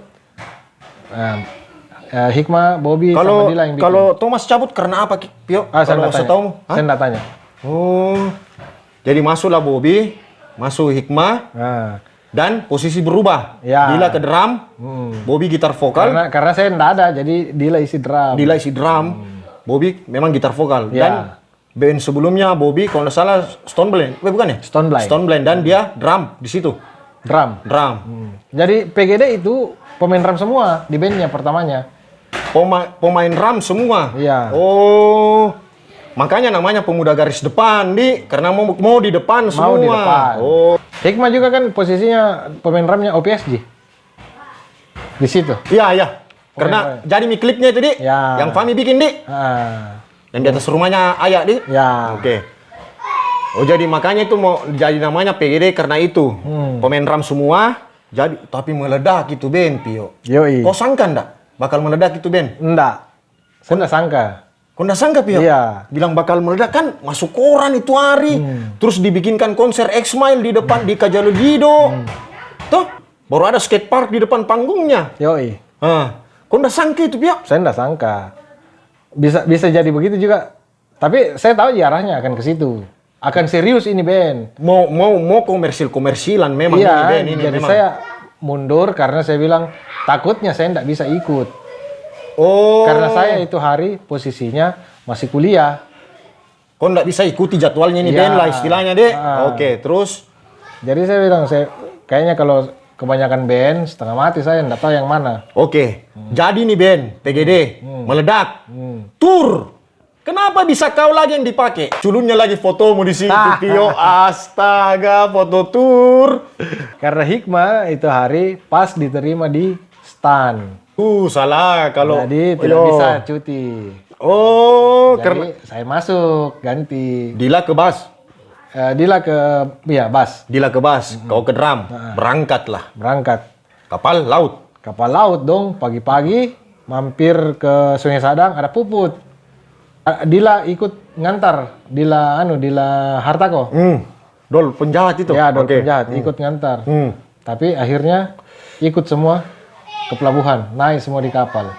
Hikmah, Bobby, sama Dila yang bikin. Kalau Thomas cabut karena apa, Pio? Saya Kalau nggak tanya. setahumu? Hah? Saya nggak tanya. Oh, jadi masuklah Bobby, masuk Hikmah, dan posisi berubah. Ya. Dila ke drum, Bobby gitar vokal. Karena saya nggak ada, jadi Dila isi drum. Dila isi drum, Bobby memang gitar vokal. Ya. Dan band sebelumnya Bobby kalau nggak salah Stone Blind, bukan ya? Stone Blind. Stone Blind dan dia drum di situ. Drum. Drum. Jadi PGD itu pemain drum semua di bandnya pertamanya. Pemain drum semua. Iya. Oh. Makanya namanya pemuda garis depan, Di, karena mau di depan semua. Mau di depan. Oh. Hikmah juga kan posisinya pemain drumnya OPSG. Di situ. Iya, iya. Karena jadi mi klipnya itu, Di. Ya. Yang Fami bikin, Di. Ah. Yang di atas rumahnya Ayah, Di. Ya. Oke. Oh, jadi makanya itu mau jadi namanya PGD karena itu. Pemain drum semua, jadi tapi meledak itu band, Pio. Yoi. Kau sangka ndak bakal meledak itu band? Enggak. Saya enggak sangka. Kau ndak sangka, Pio? Iya. Bilang bakal meledak kan masuk koran itu hari. Terus dibikinkan konser X-Mile di depan di Kajalodido. Tuh, baru ada skatepark di depan panggungnya. Yoi. Kau ndak sangka itu, Pio? Saya enggak sangka. Bisa jadi begitu juga. Tapi saya tahu ya arahnya akan ke situ. Akan serius ini band. Mau komersilan memang Iya, ini band ini jadi memang. saya mundur karena saya bilang takutnya saya enggak bisa ikut. Oh. Karena saya itu hari posisinya masih kuliah. Kau nggak bisa ikuti jadwalnya ini Iya. band lah istilahnya, Dek. Ah. Oke, terus? Jadi saya bilang kayaknya kalau kebanyakan band setengah mati saya enggak tahu yang mana. Oke, jadi nih band PGD meledak, tur. Kenapa bisa kau lagi yang dipakai? Culunnya lagi fotomu di situ, Pio. Astaga, foto tur. Karena Hikmah itu hari pas diterima di stan. Salah kalau. Jadi tidak Yo. bisa cuti. Oh, Jadi karena saya masuk ganti. Dila ke bas, Dila ke bas Dila ke bas, kau ke drum, berangkatlah. berangkat Kapal laut. kapal laut dong pagi-pagi mampir ke Sungai Sadang ada Puput. Dila ikut ngantar Dila Hartako. Dol penjahat itu. Ya, dol Oke. penjahat ikut ngantar. Hmm. Tapi akhirnya ikut semua ke pelabuhan, naik semua di kapal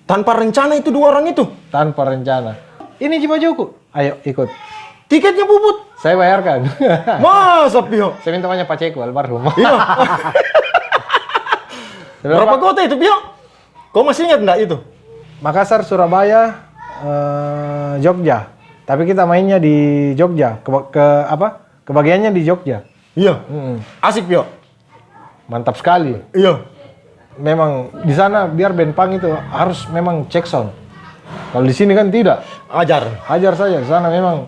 Tanpa rencana itu dua orang itu. tanpa rencana. Ini Cibajuku, ayo ikut. Tiketnya Puput. Saya bayarkan. Masa, Pio? Saya minta banyak Pak Ceko almarhum. Iya. Saya bilang, Berapa kota itu, Pio? Kau masih ingat enggak itu? Makassar, Surabaya, Jogja. Tapi kita mainnya di Jogja. Kebagiannya di Jogja. Iya. Asik, Pio. Mantap sekali. Iya. Memang di sana biar band punk itu harus memang check sound. Kalau di sini kan tidak. Ajar. Ajar saja. Di sana memang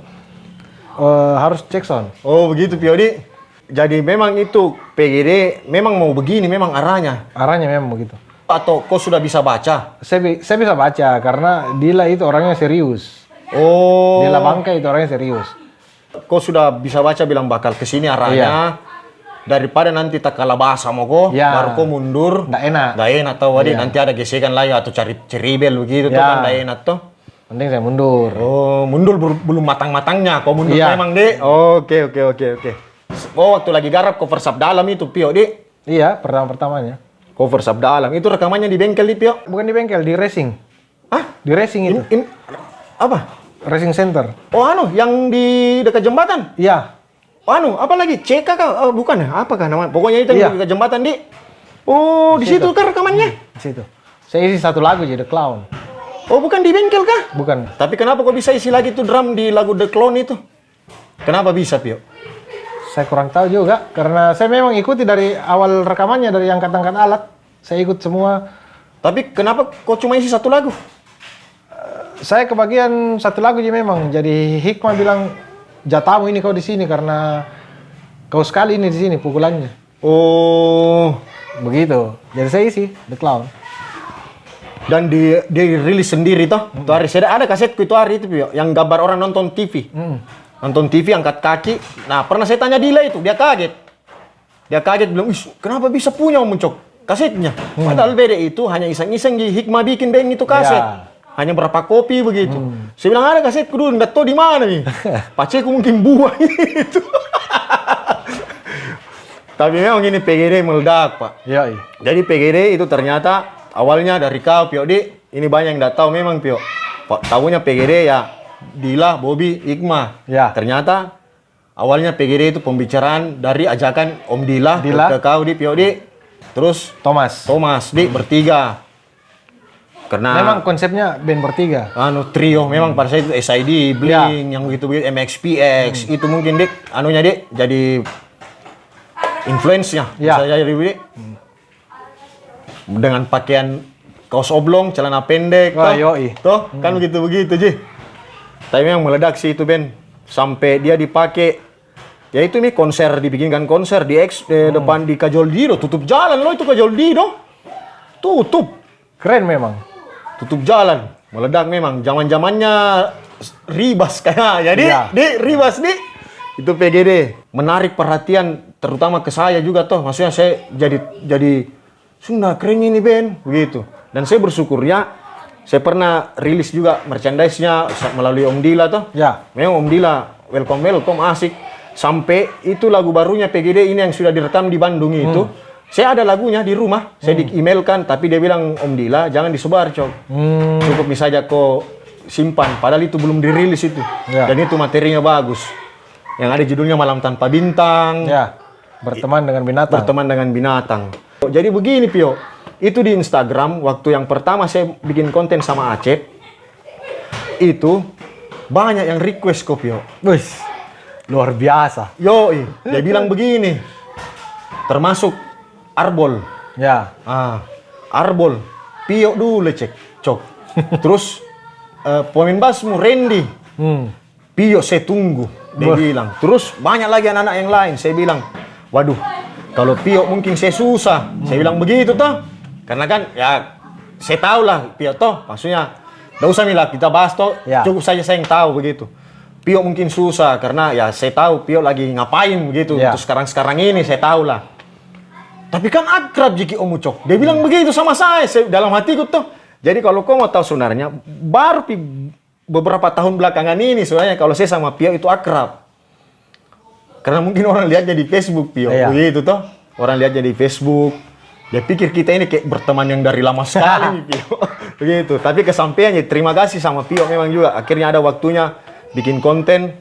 harus check sound. Oh, begitu, Pio. Jadi memang itu PGD memang mau begini, memang arahnya. Arahnya memang begitu. Atau kau sudah bisa baca? Saya bisa baca karena Dila itu orangnya serius. Oh. Dila Bangka itu orangnya serius. Kau sudah bisa baca bilang bakal ke sini arahnya. Daripada nanti tak kalah bahasa mau kau, Iya. baru kau mundur. Nggak enak. Nggak enak tau, Wadi. Nanti ada gesekan lagi atau cari ceribel begitu tuh Iya. kan nggak enak tuh. Penting saya mundur. Oh, mundur belum matang-matangnya. Kau mundur Iya. memang, Dek. Oke. Oh, waktu lagi garap cover Sabda Alam itu, Pio, Dek. Iya, pertamanya. Cover Sabda Alam. Itu rekamannya di bengkel, di Pio. Bukan di bengkel, di racing. Hah? Di racing itu. Apa? Racing center. Oh, yang di dekat jembatan? Iya. Oh, apa lagi? CK kah? Bukan ya? Apakah namanya? Pokoknya itu Iya. yang di dekat jembatan, Di. Oh, di situ kan rekamannya? Di situ. Saya isi satu lagu jadi The Clown. Oh, bukan di bengkel kah? Bukan. Tapi kenapa kok bisa isi lagi tuh drum di lagu The Clown itu? Kenapa bisa, Pio? Saya kurang tahu juga karena saya memang ikuti dari awal rekamannya dari angkat-angkat alat. Saya ikut semua. Tapi kenapa kok cuma isi satu lagu? Saya kebagian satu lagu aja memang. Jadi Hikmah bilang, "Jatamu ini kau di sini karena kau sekali ini di sini pukulannya." Oh, Begitu. Jadi saya isi The Clown. dan dirilis sendiri toh. Itu hari saya ada kasetku itu hari itu, Pio, yang gambar orang nonton TV. Nonton TV angkat kaki. Nah, pernah saya tanya Dila itu, dia kaget. Dia kaget bilang, "Wih, kenapa bisa punya Muncok kasetnya?" Padahal beda itu hanya iseng-iseng di Hikmah bikin band itu kaset. Ya. Hanya berapa kopi begitu. Saya bilang, "Ada kasetku dulu, enggak tahu di mana nih." Paceku mungkin buang itu. Tapi memang ini PGD meledak, Pak. Iya. Jadi PGD itu ternyata awalnya dari kau, Pio. Ini banyak yang enggak tahu memang, Pio. Tahunya PGD ya Dila, Bobby, Hikmah. Ya. Ternyata awalnya PGD itu pembicaraan dari ajakan Om Dila, Dila. ke kau, Pio, Terus Thomas. Thomas, bertiga. Karena Memang konsepnya band bertiga. trio memang pada saat itu SID, Blink, yang begitu MXPX itu mungkin Dik, Dik jadi influence-nya. Ya. Bisa jadi Dik. Dengan pakaian kaos oblong, celana pendek, Wah, toh. yoi. Toh, kan begitu Ji. Tapi memang meledak sih itu band. Sampai dia dipakai. Ya itu nih konser, dibikinkan konser di depan di Kajol Dido, tutup jalan loh itu Kajol Dido. Tutup. Keren memang. Tutup jalan, meledak memang. Zaman-zamannya Ribas kayak. Jadi, Iya. Ribas itu PGD. Menarik perhatian terutama ke saya juga toh. Maksudnya saya jadi Sunda keren ini band begitu. Dan saya bersyukur ya. Saya pernah rilis juga merchandise-nya melalui Om Dila toh. Ya. Memang Om Dila welcome asik. Sampai itu lagu barunya PGD ini yang sudah direkam di Bandung itu. Saya ada lagunya di rumah, saya di-emailkan, tapi dia bilang, Om Dila, jangan disebar, Cok. Cukup misalnya kau simpan, padahal itu belum dirilis itu. Ya. Dan itu materinya bagus. Yang ada judulnya Malam Tanpa Bintang, Ya. Berteman dengan binatang. Berteman dengan Binatang. Jadi begini, Pio. Itu di Instagram, waktu yang pertama saya bikin konten sama Acep, itu banyak yang request kok, Pio. Wih, luar biasa. Yoi, dia bilang begini, termasuk Arbol. Ya. Arbol, Pio dulu cok. Terus pemain bassmu Randy, Pio saya tunggu. Dia bilang. Terus banyak lagi anak-anak yang lain. Saya bilang, waduh, kalau Pio mungkin saya susah. Saya bilang begitu toh. Karena kan ya saya tahu lah Pio toh. Maksudnya, tidak usah milah kita bahas toh. Ya. Cukup saja saya yang tahu begitu. Pio mungkin susah karena ya saya tahu Pio lagi ngapain begitu. Ya. Terus sekarang ini saya tahu lah. Tapi kan akrab Jiki Om Ucok. Dia bilang begitu sama saya dalam hatiku tuh. Jadi kalau kau mau tahu sebenarnya, baru beberapa tahun belakangan ini sebenarnya kalau saya sama Pio itu akrab. Karena mungkin orang lihatnya di Facebook Pio. Iya. Begitu toh. Orang lihatnya di Facebook. Dia pikir kita ini kayak berteman yang dari lama sekali nih Pio. Begitu. Tapi kesampaiannya terima kasih sama Pio memang juga. Akhirnya ada waktunya bikin konten.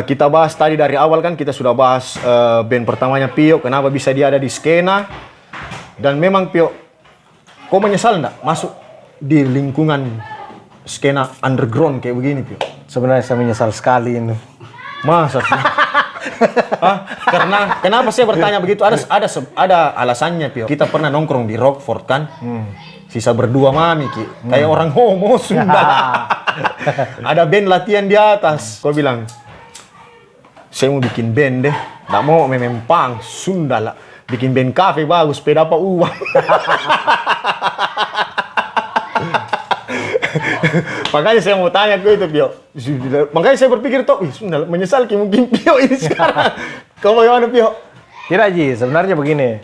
Kita bahas tadi dari awal kan kita sudah bahas band pertamanya Pio, kenapa bisa dia ada di skena. Dan memang Pio, kau menyesal enggak masuk di lingkungan skena underground kayak begini Pio? Sebenarnya saya menyesal sekali ini. Masa Pio? Karena kenapa saya bertanya begitu? Ada alasannya Pio. Kita pernah nongkrong di Rockford kan? Sisa berdua mami Ki. Kayak orang homo Sunda. Ada band latihan di atas. Kau bilang, saya mau bikin band deh, nggak mau memempang Sunda lah, bikin band kafe bagus, sepeda apa uang. Makanya saya mau tanya ke itu Pio. Makanya saya berpikir toh, Sunda menyesal ki mungkin Pio ini sekarang. Kau bagaimana Pio? Tidak Ji, sebenarnya begini.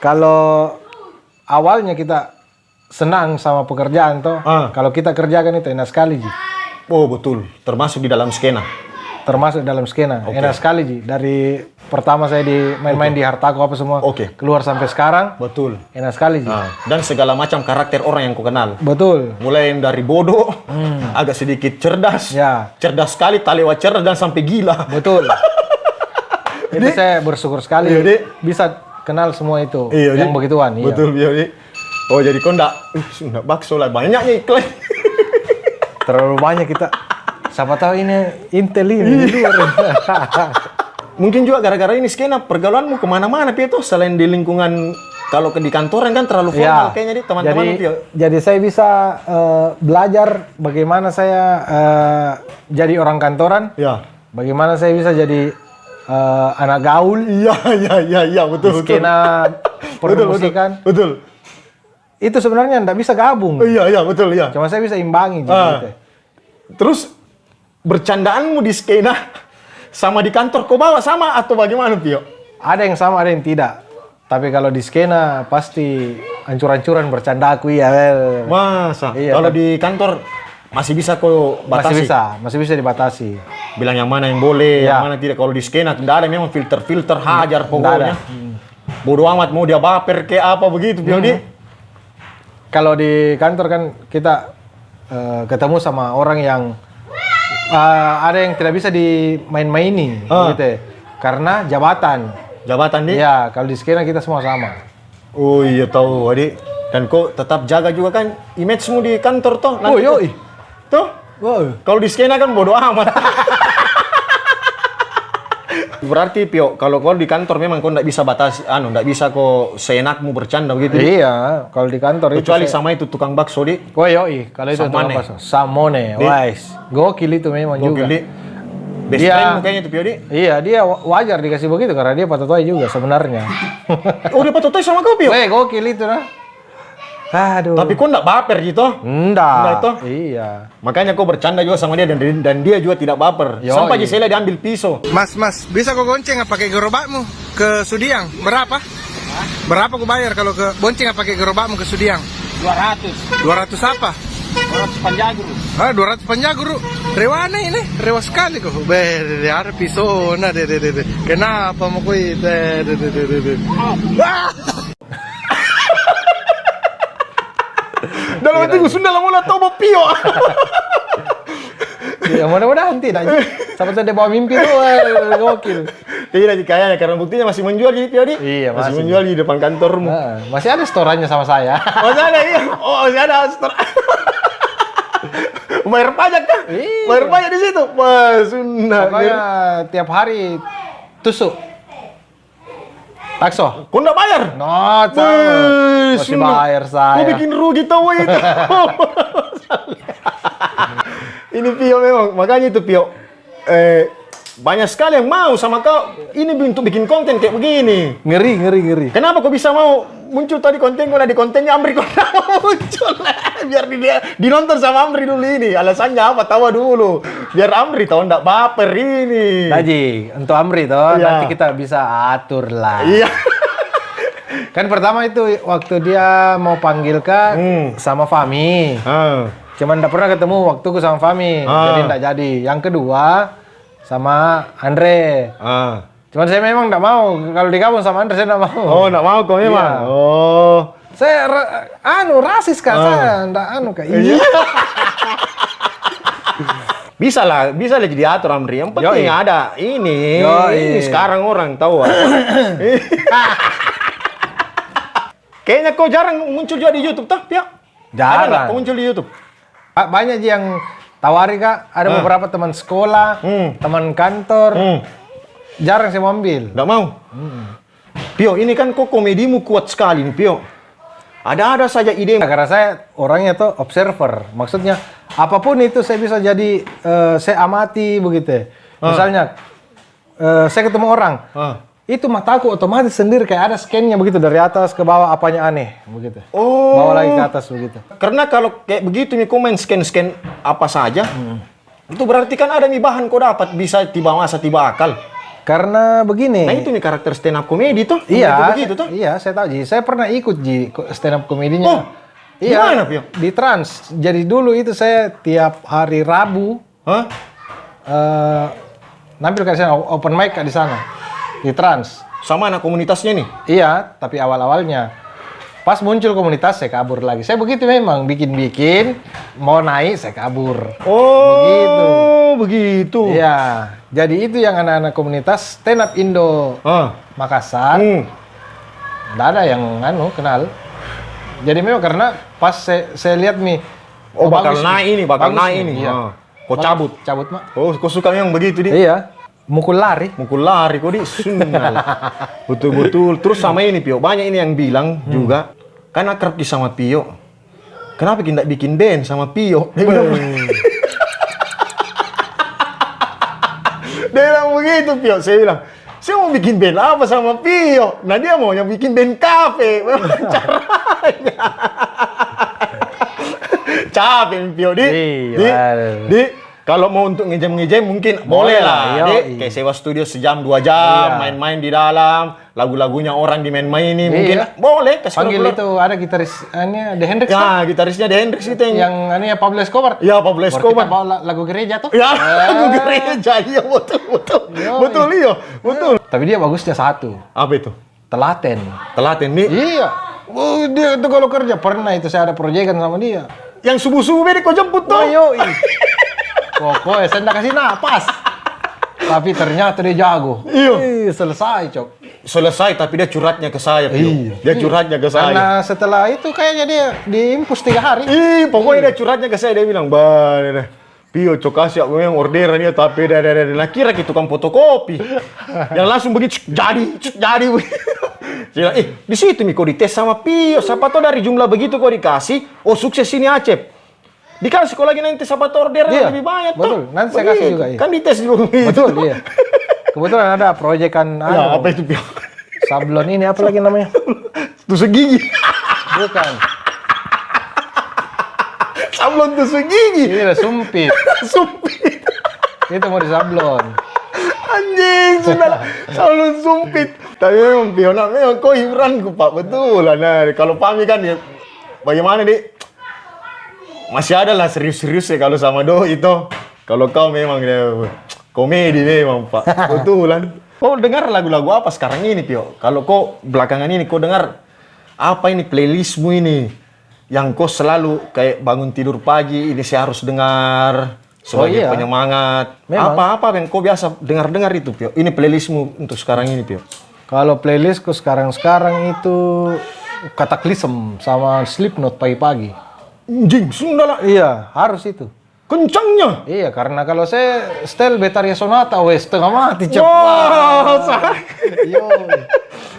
Kalau awalnya kita senang sama pekerjaan toh, kalau kita kerjakan itu enak sekali Ji. Oh betul, termasuk di dalam skena. Termasuk dalam skena, enak sekali Ji. Dari pertama saya main-main di Hartaku apa semua, keluar sampai sekarang, betul, enak sekali Ji. Dan segala macam karakter orang yang kau kenal. Betul. Mulai dari bodoh, agak sedikit cerdas, Ya. cerdas sekali, tak lewat cerdas dan sampai gila. Betul. Itu saya bersyukur sekali bisa kenal semua itu, yang begituan. Iya. Betul, Pio. Oh jadi kau enggak, Sunda bakso lah, banyaknya iklan. Terlalu banyak kita. Siapa tahu ini intel ini di luar. Mungkin juga gara-gara ini skena pergaulanmu kemana-mana Pio tuh selain di lingkungan kalau di kantoran kan terlalu formal kayaknya di teman-teman Pio. Jadi saya bisa belajar bagaimana saya jadi orang kantoran. Ya. Bagaimana saya bisa jadi anak gaul. Iya betul. Skena permusikan. Betul. Itu sebenarnya enggak bisa gabung. Iya betul ya. Cuma saya bisa imbangi gitu. Terus bercandaanmu di skena sama di kantor kau bawa sama atau bagaimana Pio? Ada yang sama, ada yang tidak. Tapi kalau di skena pasti ancur-ancuran bercanda aku ya. Masa? Iya, kalau di kantor masih bisa kau batasi? Masih bisa dibatasi. Bilang yang mana yang boleh, Ya. yang mana tidak. Kalau di skena tidak ada memang filter hajar pokoknya. Bodoh amat mau dia baper kayak apa begitu Pio di. Kalau di kantor kan kita ketemu sama orang yang ada yang tidak bisa dimain-maini gitu. Karena jabatan. Jabatan nih? Iya, kalau di skena kita semua sama. Oh iya tahu, Adik. Dan kau tetap jaga juga kan image-mu di kantor toh. Oh, yoi. Tuh. Wow. Kalau di skena kan bodo amat. Berarti Pio, kalau kau di kantor memang kau nggak bisa batasi, nggak bisa kau seenakmu bercanda begitu. Iya, kalau di kantor Kecuali itu sama itu tukang bakso di. oh yoi, kalau itu Samone. apa? Samone, wise. Gokil itu memang juga. Gokil di. Best Dia- friend kayaknya itu Pio di. Iya, dia wajar dikasih begitu karena dia patotoy juga sebenarnya. Oh dia patotoy sama kau Pio. Weh, gokil itu nah. Aduh. Tapi kau nggak baper gitu. Enggak enggak. itu? Iya. Makanya kau bercanda juga sama dia dan dia juga tidak baper. Yoi. Sampai Gisela diambil pisau. Mas, bisa kau gonceng apa pakai gerobakmu ke Sudiang? Berapa? Berapa kau bayar kalau ke bonceng apa pakai gerobakmu ke Sudiang? 200. 200 apa? 200 panjaguru. 200 panjaguru. Rewana ini, rewa sekali kok. Be, ada pisau, nah, de. Kenapa mau kau itu? De. Ah! Dalam hati gue sudah lah mulai tahu Pio. Ya mudah-mudahan tidak. Sampai dia bawa mimpi tuh, gokil. Tidak kayaknya karena buktinya masih menjual di Pio di. Iya, masih masih. menjual di depan kantormu. Nah, masih ada storannya sama saya. Masih ada iya. Oh, masih ada store. Bayar pajak kan? Iya. Bayar pajak di situ. Wah, sunnah. Pokoknya tiap hari tusuk. Takso. Kau nggak bayar? Not, Wih, masih sunnah. bayar Kau saya. bikin rugi tau itu. Ini Pio memang, makanya itu Pio. Banyak sekali yang mau sama kau. Ini untuk bikin konten kayak begini. Ngeri. Kenapa kau bisa mau muncul tadi konten kau di kontennya Amri kau nggak mau muncul biar dia dinonton sama Amri dulu ini. Alasannya apa? Tawa dulu. Biar Amri tahu ndak baper ini. Haji, untuk Amri toh, Iya. nanti kita bisa atur lah. Iya. Kan pertama itu waktu dia mau panggil Kak sama Fami. Cuman nggak pernah ketemu waktuku sama Fami, jadi nggak jadi. Yang kedua sama Andre. Cuman saya memang nggak mau kalau digabung sama Andre, saya nggak mau. Oh, ndak mau kau memang. Iya. Oh. Saya rasis Kak, saya nggak Kak. Iya. Bisa lah jadi atur Amri. Yang penting Yoi. ada ini. Yoi. Ini sekarang orang tahu. Kayaknya kau jarang muncul juga di YouTube, toh, Pio? Ada nggak kau muncul di YouTube? Banyak yang tawari Kak, ada beberapa teman sekolah, teman kantor. Jarang saya mau ambil. Nggak mau? Pio, ini kan kok komedimu kuat sekali nih, Pio. Ada saja ide. Karena saya orangnya tuh observer. Maksudnya apapun itu saya bisa jadi saya amati begitu. Misalnya saya ketemu orang, itu mataku otomatis sendiri kayak ada scan-nya begitu dari atas ke bawah apanya aneh begitu. Oh. Bawa lagi ke atas begitu. Karena kalau kayak begitu nih komen scan apa saja, itu berarti kan ada nih bahan kau dapat bisa tiba masa tiba akal. Karena begini. Nah itu nih karakter stand up comedy tuh. Iya, Begitu tuh. iya saya tahu Ji. Saya pernah ikut Ji stand up komedinya. Oh, gimana, Pio? Di Trans. Jadi dulu itu saya tiap hari Rabu Hah? nampil ke sana open mic Kak, di sana. Di Trans. Sama anak komunitasnya nih. Iya, tapi awal-awalnya. Pas muncul komunitas saya kabur lagi. Saya begitu memang bikin-bikin, mau naik saya kabur. Oh, begitu. Iya. Jadi itu yang anak-anak komunitas stand up Indo Makassar. Nggak ada yang kenal. Jadi memang karena pas saya lihat nih. Oh, bakal bagus naik nih. ini, bakal Bagus naik nih. ini. Iya. Kau cabut. Cabut, Mak. Oh, kau suka yang begitu di? Iya. Mukul lari. Mukul lari kau di sunnah. Betul-betul. Terus sama ini Pio, banyak ini yang bilang juga kan akrab di sama Pio. Kenapa kita bikin band sama Pio? Dia bilang begitu Pio. Saya bilang, saya mau bikin band apa sama Pio? Nah dia mau yang bikin band kafe. Caranya. Capek Pio di. Kalau mau untuk ngejam-ngejam mungkin boleh lah. Kayak sewa studio sejam 2 jam, main-main di dalam, lagu-lagunya orang dimain-main ini mungkin boleh. Panggil itu ada gitarisnya The Hendrix. Ya, gitarisnya The Hendrix itu yang Pablo Escobar. Ya, Pablo Escobar. Kita bawa lagu gereja tuh. Ya, lagu gereja. Iya, betul. Betul, iya. Betul. Tapi dia bagusnya satu. Apa itu? Telaten. Telaten nih. Iya. Oh, dia itu kalau kerja pernah itu saya ada proyekan sama dia. Yang subuh-subuh beri kau jemput tuh. Yoi. Pokoknya saya nggak kasih napas. Tapi ternyata dia jago. Iya. Selesai, Cok. selesai tapi dia curhatnya ke saya, Pio. Iya. Dia curhatnya ke saya. Karena setelah itu kayaknya dia diimpus 3 hari. Pokoknya dia curhatnya ke saya, dia bilang, "Bah, Pio, cok kasih aku yang orderan ya, tapi nah kira gitu kan fotokopi." Yang langsung begitu, jadi. Saya bilang, di situ Mi, kau dites sama Pio, siapa tahu dari jumlah begitu kau dikasih, oh sukses ini Acep. Dikasih kau lagi nanti siapa tahu orderan Iya, lebih banyak. betul. Toh. Nanti saya kasih juga, iya. Kan dites juga. Betul, iya. Kebetulan ada proyekan Ya, apa itu Pio? sablon ini apa lagi namanya? Tusuk gigi. Bukan. Sablon tusuk gigi. Ini lah sumpit. Sumpit. Itu mau disablon. Anjing, sudah sablon sumpit. Tapi memang Pio, memang kau hiburanku Pak, betul lah. Nah, kalau Pami kan ya, bagaimana masih ada lah serius-serius ya kalau sama Do itu. Kalau kau memang ya, komedi memang Pak, betulan. Kau dengar lagu-lagu apa sekarang ini Pio? Kalau kau belakangan ini kau dengar apa ini playlistmu ini? Yang kau selalu kayak bangun tidur pagi ini saya harus dengar sebagai iya. penyemangat. Memang. Apa yang kau biasa dengar-dengar itu Pio? Ini playlistmu untuk sekarang ini Pio? Kalau playlistku sekarang itu Cataclysm sama Slipknot pagi-pagi. Anjing, sudah lah. Iya, harus itu. Kencangnya. Iya, karena kalau saya setel Betaria Sonata, setengah mati cepat. Wow, Iya.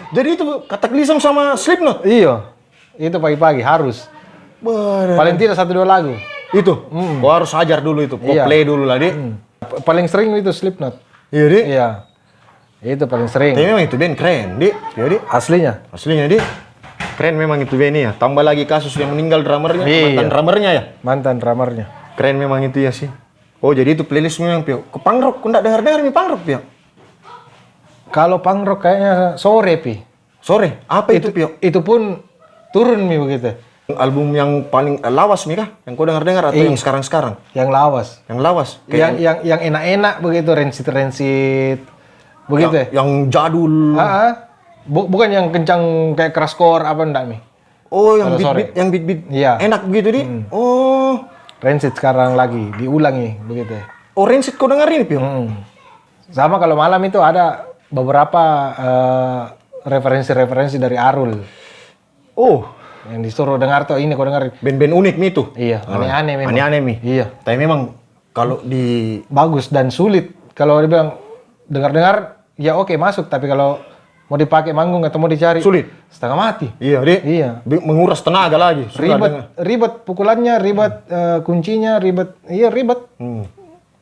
jadi itu Cataclysm sama Slipknot? Iya, itu pagi-pagi harus. Paling tidak 1-2 lagu. Itu, kau harus ajar dulu itu, kau Iya. play dulu lah, Dik. Paling sering itu Slipknot. Iya, Dik. Iya, itu paling sering. Tapi memang itu band keren, Dik. Ya, Dik. Aslinya. Aslinya, Dik. Keren memang itu band ya. Tambah lagi kasus yang meninggal drummernya, Iya. mantan drummernya ya. Mantan drummernya. Keren memang itu ya sih. Oh, jadi itu playlistmu yang Pio. Ke punk rock, kau nggak dengar-dengar nih punk rock, Pio? Kalau punk rock kayaknya sore, Pi. Sore, apa itu, Pio? Itu pun turun, Mi, begitu. Album yang paling lawas, Mi, kah? Yang kau dengar-dengar atau yang sekarang-sekarang? Yang lawas. Yang lawas? Yang enak-enak begitu, rensit-rensit. Begitu ya? Yang jadul. Bukan yang kencang kayak crash-core apa enggak, Mi? Oh, yang Kalau beat-beat, yang beat-beat Iya. enak begitu, Di? Oh. Rensit sekarang lagi, diulangi begitu ya. Oh, Rancid kau dengerin, Pio? Sama kalau malam itu ada beberapa referensi-referensi dari Arul. Oh, Yang disuruh dengar tuh, ini kau dengerin. band-band unik nih tuh. Iya, aneh-aneh memang. Aneh-aneh, Mi. Iya. Tapi memang kalau di... Bagus dan sulit. Kalau dia bilang dengar-dengar, ya oke masuk. Tapi kalau mau dipakai manggung atau mau dicari, Sulit. setengah mati. Iya, Di. Iya. Menguras tenaga lagi. Sudah dengar. Ribet pukulannya, ribet kuncinya, ribet. Iya, ribet.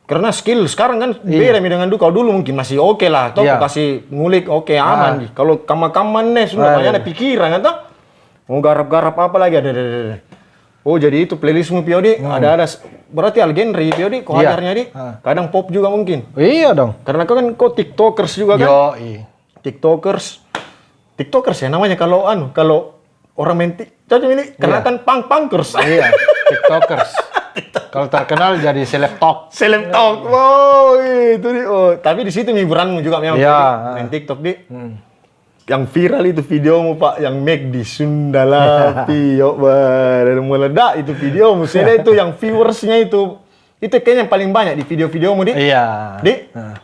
Karena skill sekarang kan beda Mi dengan dulu. Kalau dulu mungkin masih oke lah. Toh Iya. kau kasih ngulik oke aman. Di. Kalau kaman-kaman nih, sudah banyak ada pikiran kan toh? Mau garap-garap apa lagi ada. Oh, jadi itu playlistmu Pio, Di. Ada berarti al genre Pio, Di. Kau Iya. ajarnya, Di. Kadang pop juga mungkin. Iya dong. Karena kau tiktokers juga kan? Yoi. tiktokers ya namanya kalau orang main TikTok ini karena kan punkers. Iya, tiktokers. Kalau terkenal jadi seleb talk. Seleb talk. Wow, itu nih. Oh, tapi di situ hiburanmu juga memang Iya. main TikTok, Di. Yang viral itu videomu Pak, yang make di Sundala Pio meledak itu videomu. Saya itu yang viewersnya itu kayaknya yang paling banyak di video-videomu, Di. Iya. Di,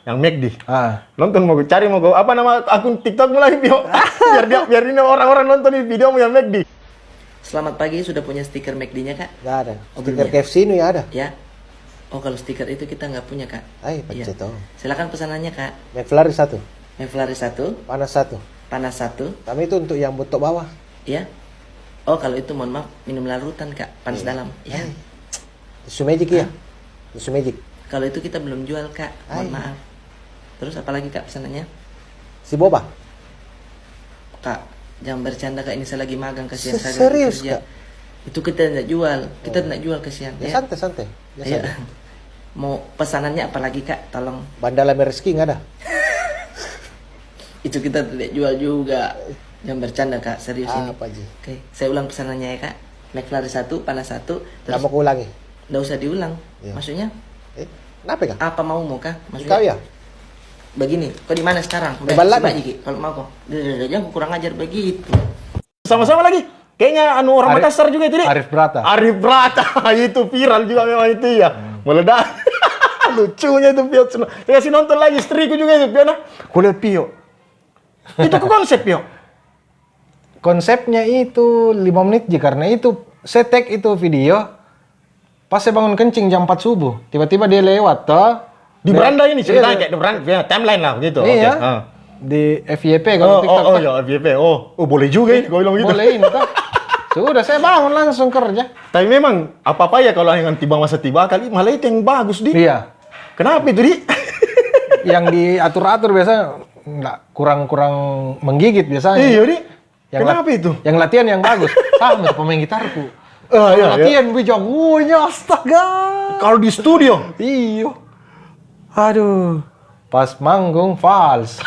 yang make di. Ah. Nonton mau cari apa nama akun TikTokmu lagi, Pio? biar ini orang-orang nonton di videomu yang make di. Selamat pagi, sudah punya stiker McD-nya, Kak? Nggak ada. Oh, Stiker belum ya? KFC ini ada. Ya. Oh, kalau stiker itu kita nggak punya, Kak. Ayo, pencet Iya. oh. Silakan pesanannya, Kak. McFlurry 1, McFlurry 1, panas 1. panas 1, Kami itu untuk yang bentuk bawah. ya. Oh, kalau itu mohon maaf, minum larutan, Kak. Panas dalam. Ya. Tisu magic ya. Tisu magic. Kalau itu kita belum jual, Kak. Mohon Ay. maaf. Terus apa lagi, Kak, pesanannya? Si boba. Kak, jangan bercanda, Kak. Ini saya lagi magang, kasihan saya lagi Serius, kerja. Kak? Itu kita tidak jual. Kita tidak jual, kasihan. Ya, Ya. santai. Ya, Iya. santai. Mau pesanannya apa lagi, Kak? Tolong. Bandala Mereski nggak ada. Itu kita tidak jual juga. Jangan bercanda, Kak. Serius ini. Apa Ji? Oke, saya ulang pesanannya ya, Kak. McFlurry 1, panas 1. Nggak mau kuulangi. Nggak usah diulang. Iya. Maksudnya Kenapa Kak? apa mau Kak? Maksudnya Kau ya? begini. Kau di mana sekarang? Balap, coba, Ji, kalau mau kok. Jangan kurang ajar begitu. Sama-sama lagi. Kayaknya orang Makassar juga itu, Di. Arif Brata. Arif Brata. Itu viral juga memang itu ya. Meledak. Lucunya itu Pio. Saya kasih nonton lagi istriku juga itu Pio. Nah, kulihat Pio. Itu ke konsep, Pio. Konsepnya itu 5 menit ji, karena itu saya tag itu video pas saya bangun kencing jam 4 subuh. Tiba-tiba dia lewat toh. Di beranda ini ceritanya Iya, kayak di beranda, ya, timeline lah gitu. Iya. Oke. Ah. Di FYP kalau TikTok. Oh, ya, FYP. Oh, boleh juga ini kalau bilang gitu. Boleh ini toh. Sudah saya bangun langsung kerja. Tapi memang apa-apa ya kalau yang tiba masa tiba kali malah itu yang bagus, Di. Iya. Kenapa itu, Di? Yang diatur-atur biasanya nggak kurang-kurang menggigit biasanya. Iya, Di. Yang Kenapa itu? Yang latihan yang bagus. Sama pemain gitarku. Iya, Latihan gue jagonya, astaga. Kalau di studio, Iyo. Aduh. Pas manggung fals.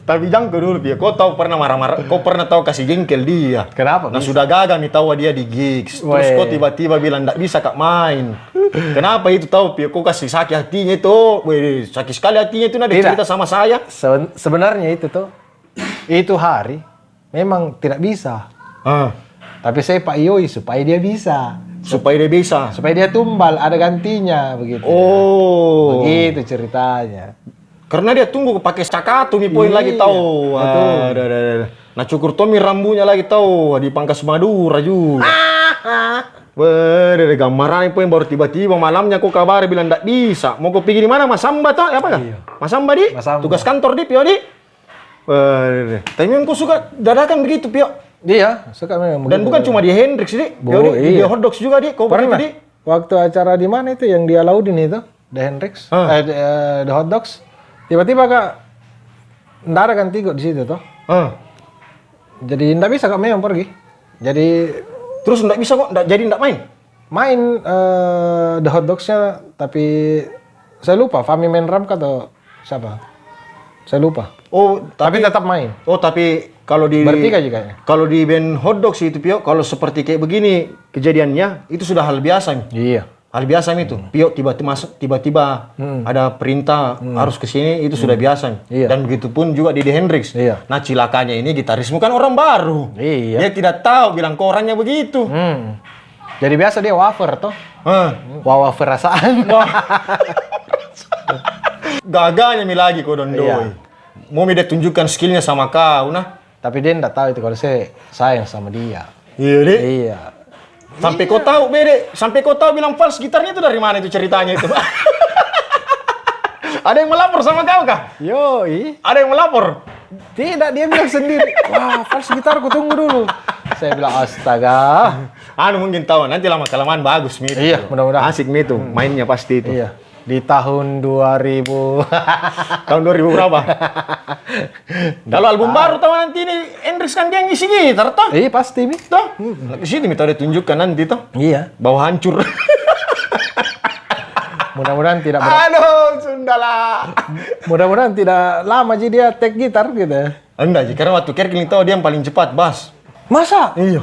tapi jangan dulu, Pio. Kau tahu pernah marah-marah, kau pernah tahu kasih jengkel dia. Kenapa? Nah, sudah gagal nih tahu dia di gigs. Terus Weh. kau tiba-tiba bilang enggak bisa Kak main. Kenapa itu tahu, Pio? Kau kasih sakit hatinya itu. Weh, sakit sekali hatinya itu, ada Tidak. cerita sama saya. Sebenarnya itu tuh, itu hari memang tidak bisa. Ah, Tapi saya Pak Yoi supaya dia bisa. supaya dia bisa. Supaya dia tumbal, ada gantinya begitu. Oh. Begitu ceritanya. Karena dia tunggu pakai cakatu nih poin Iya, lagi tahu. betul. Ada. Nah, cukur Tommy rambunya lagi tahu di Pangkas Madura juga. Ada gambaran poin baru tiba-tiba malamnya kok kabar bilang enggak bisa. Mau kau pergi di mana? Mas Samba toh? Apa kah? Mas Samba, Di? Mas Samba. Tugas kantor di Pio, Di? Tapi memang kau suka dadakan begitu, Pio. Dia suka memang. Dan bukan cuma di Hendrix, Di. Pio, Di. Di Iya. Hot Dogs juga, Di. Kau Pernah. begitu, Di? Waktu acara di mana itu yang di Alaudin itu, The Hendrix, The Hot Dogs. Tiba-tiba Kak, nggak ada ganti kok di situ toh. Jadi nggak bisa Kak memang pergi. Jadi Terus enggak bisa kok, jadi enggak main. main The Hot Dogs-nya, tapi saya lupa Fami Menram atau siapa. Saya lupa. Oh, Tapi tetap main. Oh, tapi kalau di Bertiga juga kayaknya. Kalau di band Hot Dogs itu, Pio, kalau seperti kayak begini kejadiannya, itu sudah hal biasa. Iya. Hal biasa itu. Pio tiba-tiba ada perintah harus ke sini, itu sudah biasa. Iya. Dan begitu pun juga di The Hendrix. Iya. Nah, cilakanya ini gitarismu kan orang baru. Iya. Dia tidak tahu bilang ke orangnya begitu. Jadi biasa dia wafer toh. Wafer rasaan. Gaganya mi lagi kau dondoi. Iya. Mau dia tunjukkan skillnya sama kau, nah. Tapi dia nggak tahu itu kalau saya sayang sama dia. Iya, Dek. Iya. Sampai kau tahu, Bede. Sampai kau tahu bilang fals gitarnya itu dari mana itu ceritanya itu. Ada yang melapor sama kau kah? Yoi. Ada yang melapor? Tidak, dia bilang sendiri. Wah, fals gitarku tunggu dulu. Saya bilang astaga. Anu mungkin tahu, nanti lama-kelamaan bagus Mi. Iya, mudah-mudahan. Asik Mi itu, mainnya pasti itu. Iya. Di tahun 2000. Tahun 2000 berapa? Kalau album baru tahu nanti ini Hendrix kan dia ngisi gitar toh. Iya pasti Mi. Toh. Di sini Mi tahu dia tunjukkan nanti toh. Iya. Bawa hancur. Mudah-mudahan tidak Aduh, sundala. mudah-mudahan tidak lama jadi dia take gitar gitu. Enggak sih, karena waktu Kerkling tahu dia yang paling cepat, Bas. Masa? Iya.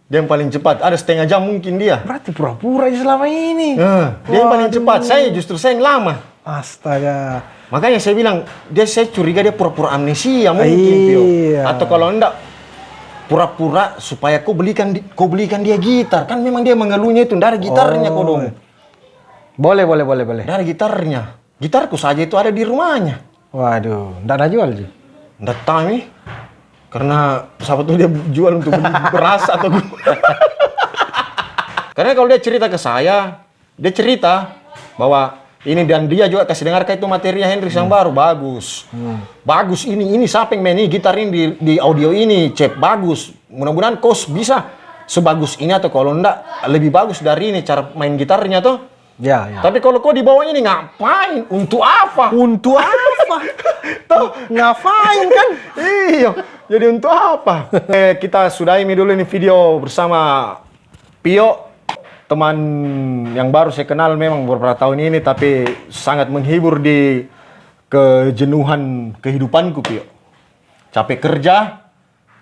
Dia yang paling cepat. Ada setengah jam mungkin dia. Berarti pura-pura aja selama ini. Dia yang paling cepat. Saya justru saya yang lama. Astaga. Makanya saya bilang, saya curiga dia pura-pura amnesia mungkin, Pio. Iya. Atau kalau enggak, pura-pura supaya kau belikan dia gitar. Kan memang dia mengeluhnya itu dari gitarnya kau dong. Boleh. Dari gitarnya. Gitarku saja itu ada di rumahnya. Waduh, nggak ada jual sih. Nggak tahu nih. Karena siapa tuh dia jual untuk beli beras atau Karena kalau dia cerita ke saya, dia cerita bahwa ini dan dia juga kasih dengarkan itu materinya Hendrix yang baru bagus. Bagus ini siapa yang main ini gitar ini di audio ini, cep bagus. Mudah-mudahan kau bisa sebagus ini atau kalau enggak lebih bagus dari ini cara main gitarnya tuh. Ya. Tapi kalau kau di bawahnya ini ngapain? Untuk apa? Untuk apa? Tuh, Ngapain kan? iya, jadi untuk apa? Kita sudahi dulu ini video bersama Pio, teman yang baru saya kenal memang beberapa tahun ini, tapi sangat menghibur di kejenuhan kehidupanku, Pio. Capek kerja,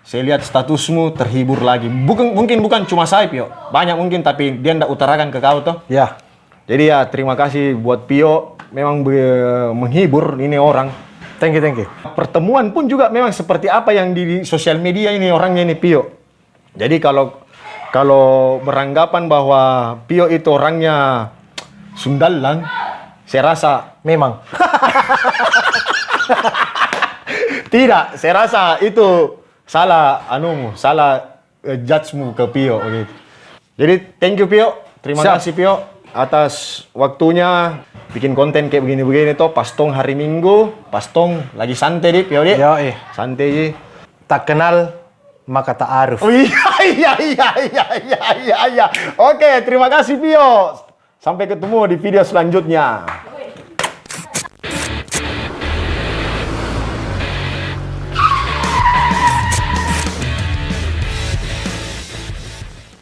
saya lihat statusmu terhibur lagi. Mungkin bukan cuma saya, Pio. Banyak mungkin, tapi dia ndak utarakan ke kau toh. Ya. Jadi ya terima kasih buat Pio, memang menghibur ini orang. Thank you. Pertemuan pun juga memang seperti apa yang di sosial media ini orangnya ini Pio. Jadi kalau beranggapan bahwa Pio itu orangnya sundalang, saya rasa Memang. Tidak, saya rasa itu salah salah judgemu ke Pio gitu. Jadi thank you Pio, terima Siap. kasih Pio atas waktunya bikin konten kayak begini-begini toh. Pastong hari Minggu, pastong lagi santai di Pio di. Yo, Santai di. tak kenal maka tak aruf. Oh iya. Oke, terima kasih Pio. Sampai ketemu di video selanjutnya.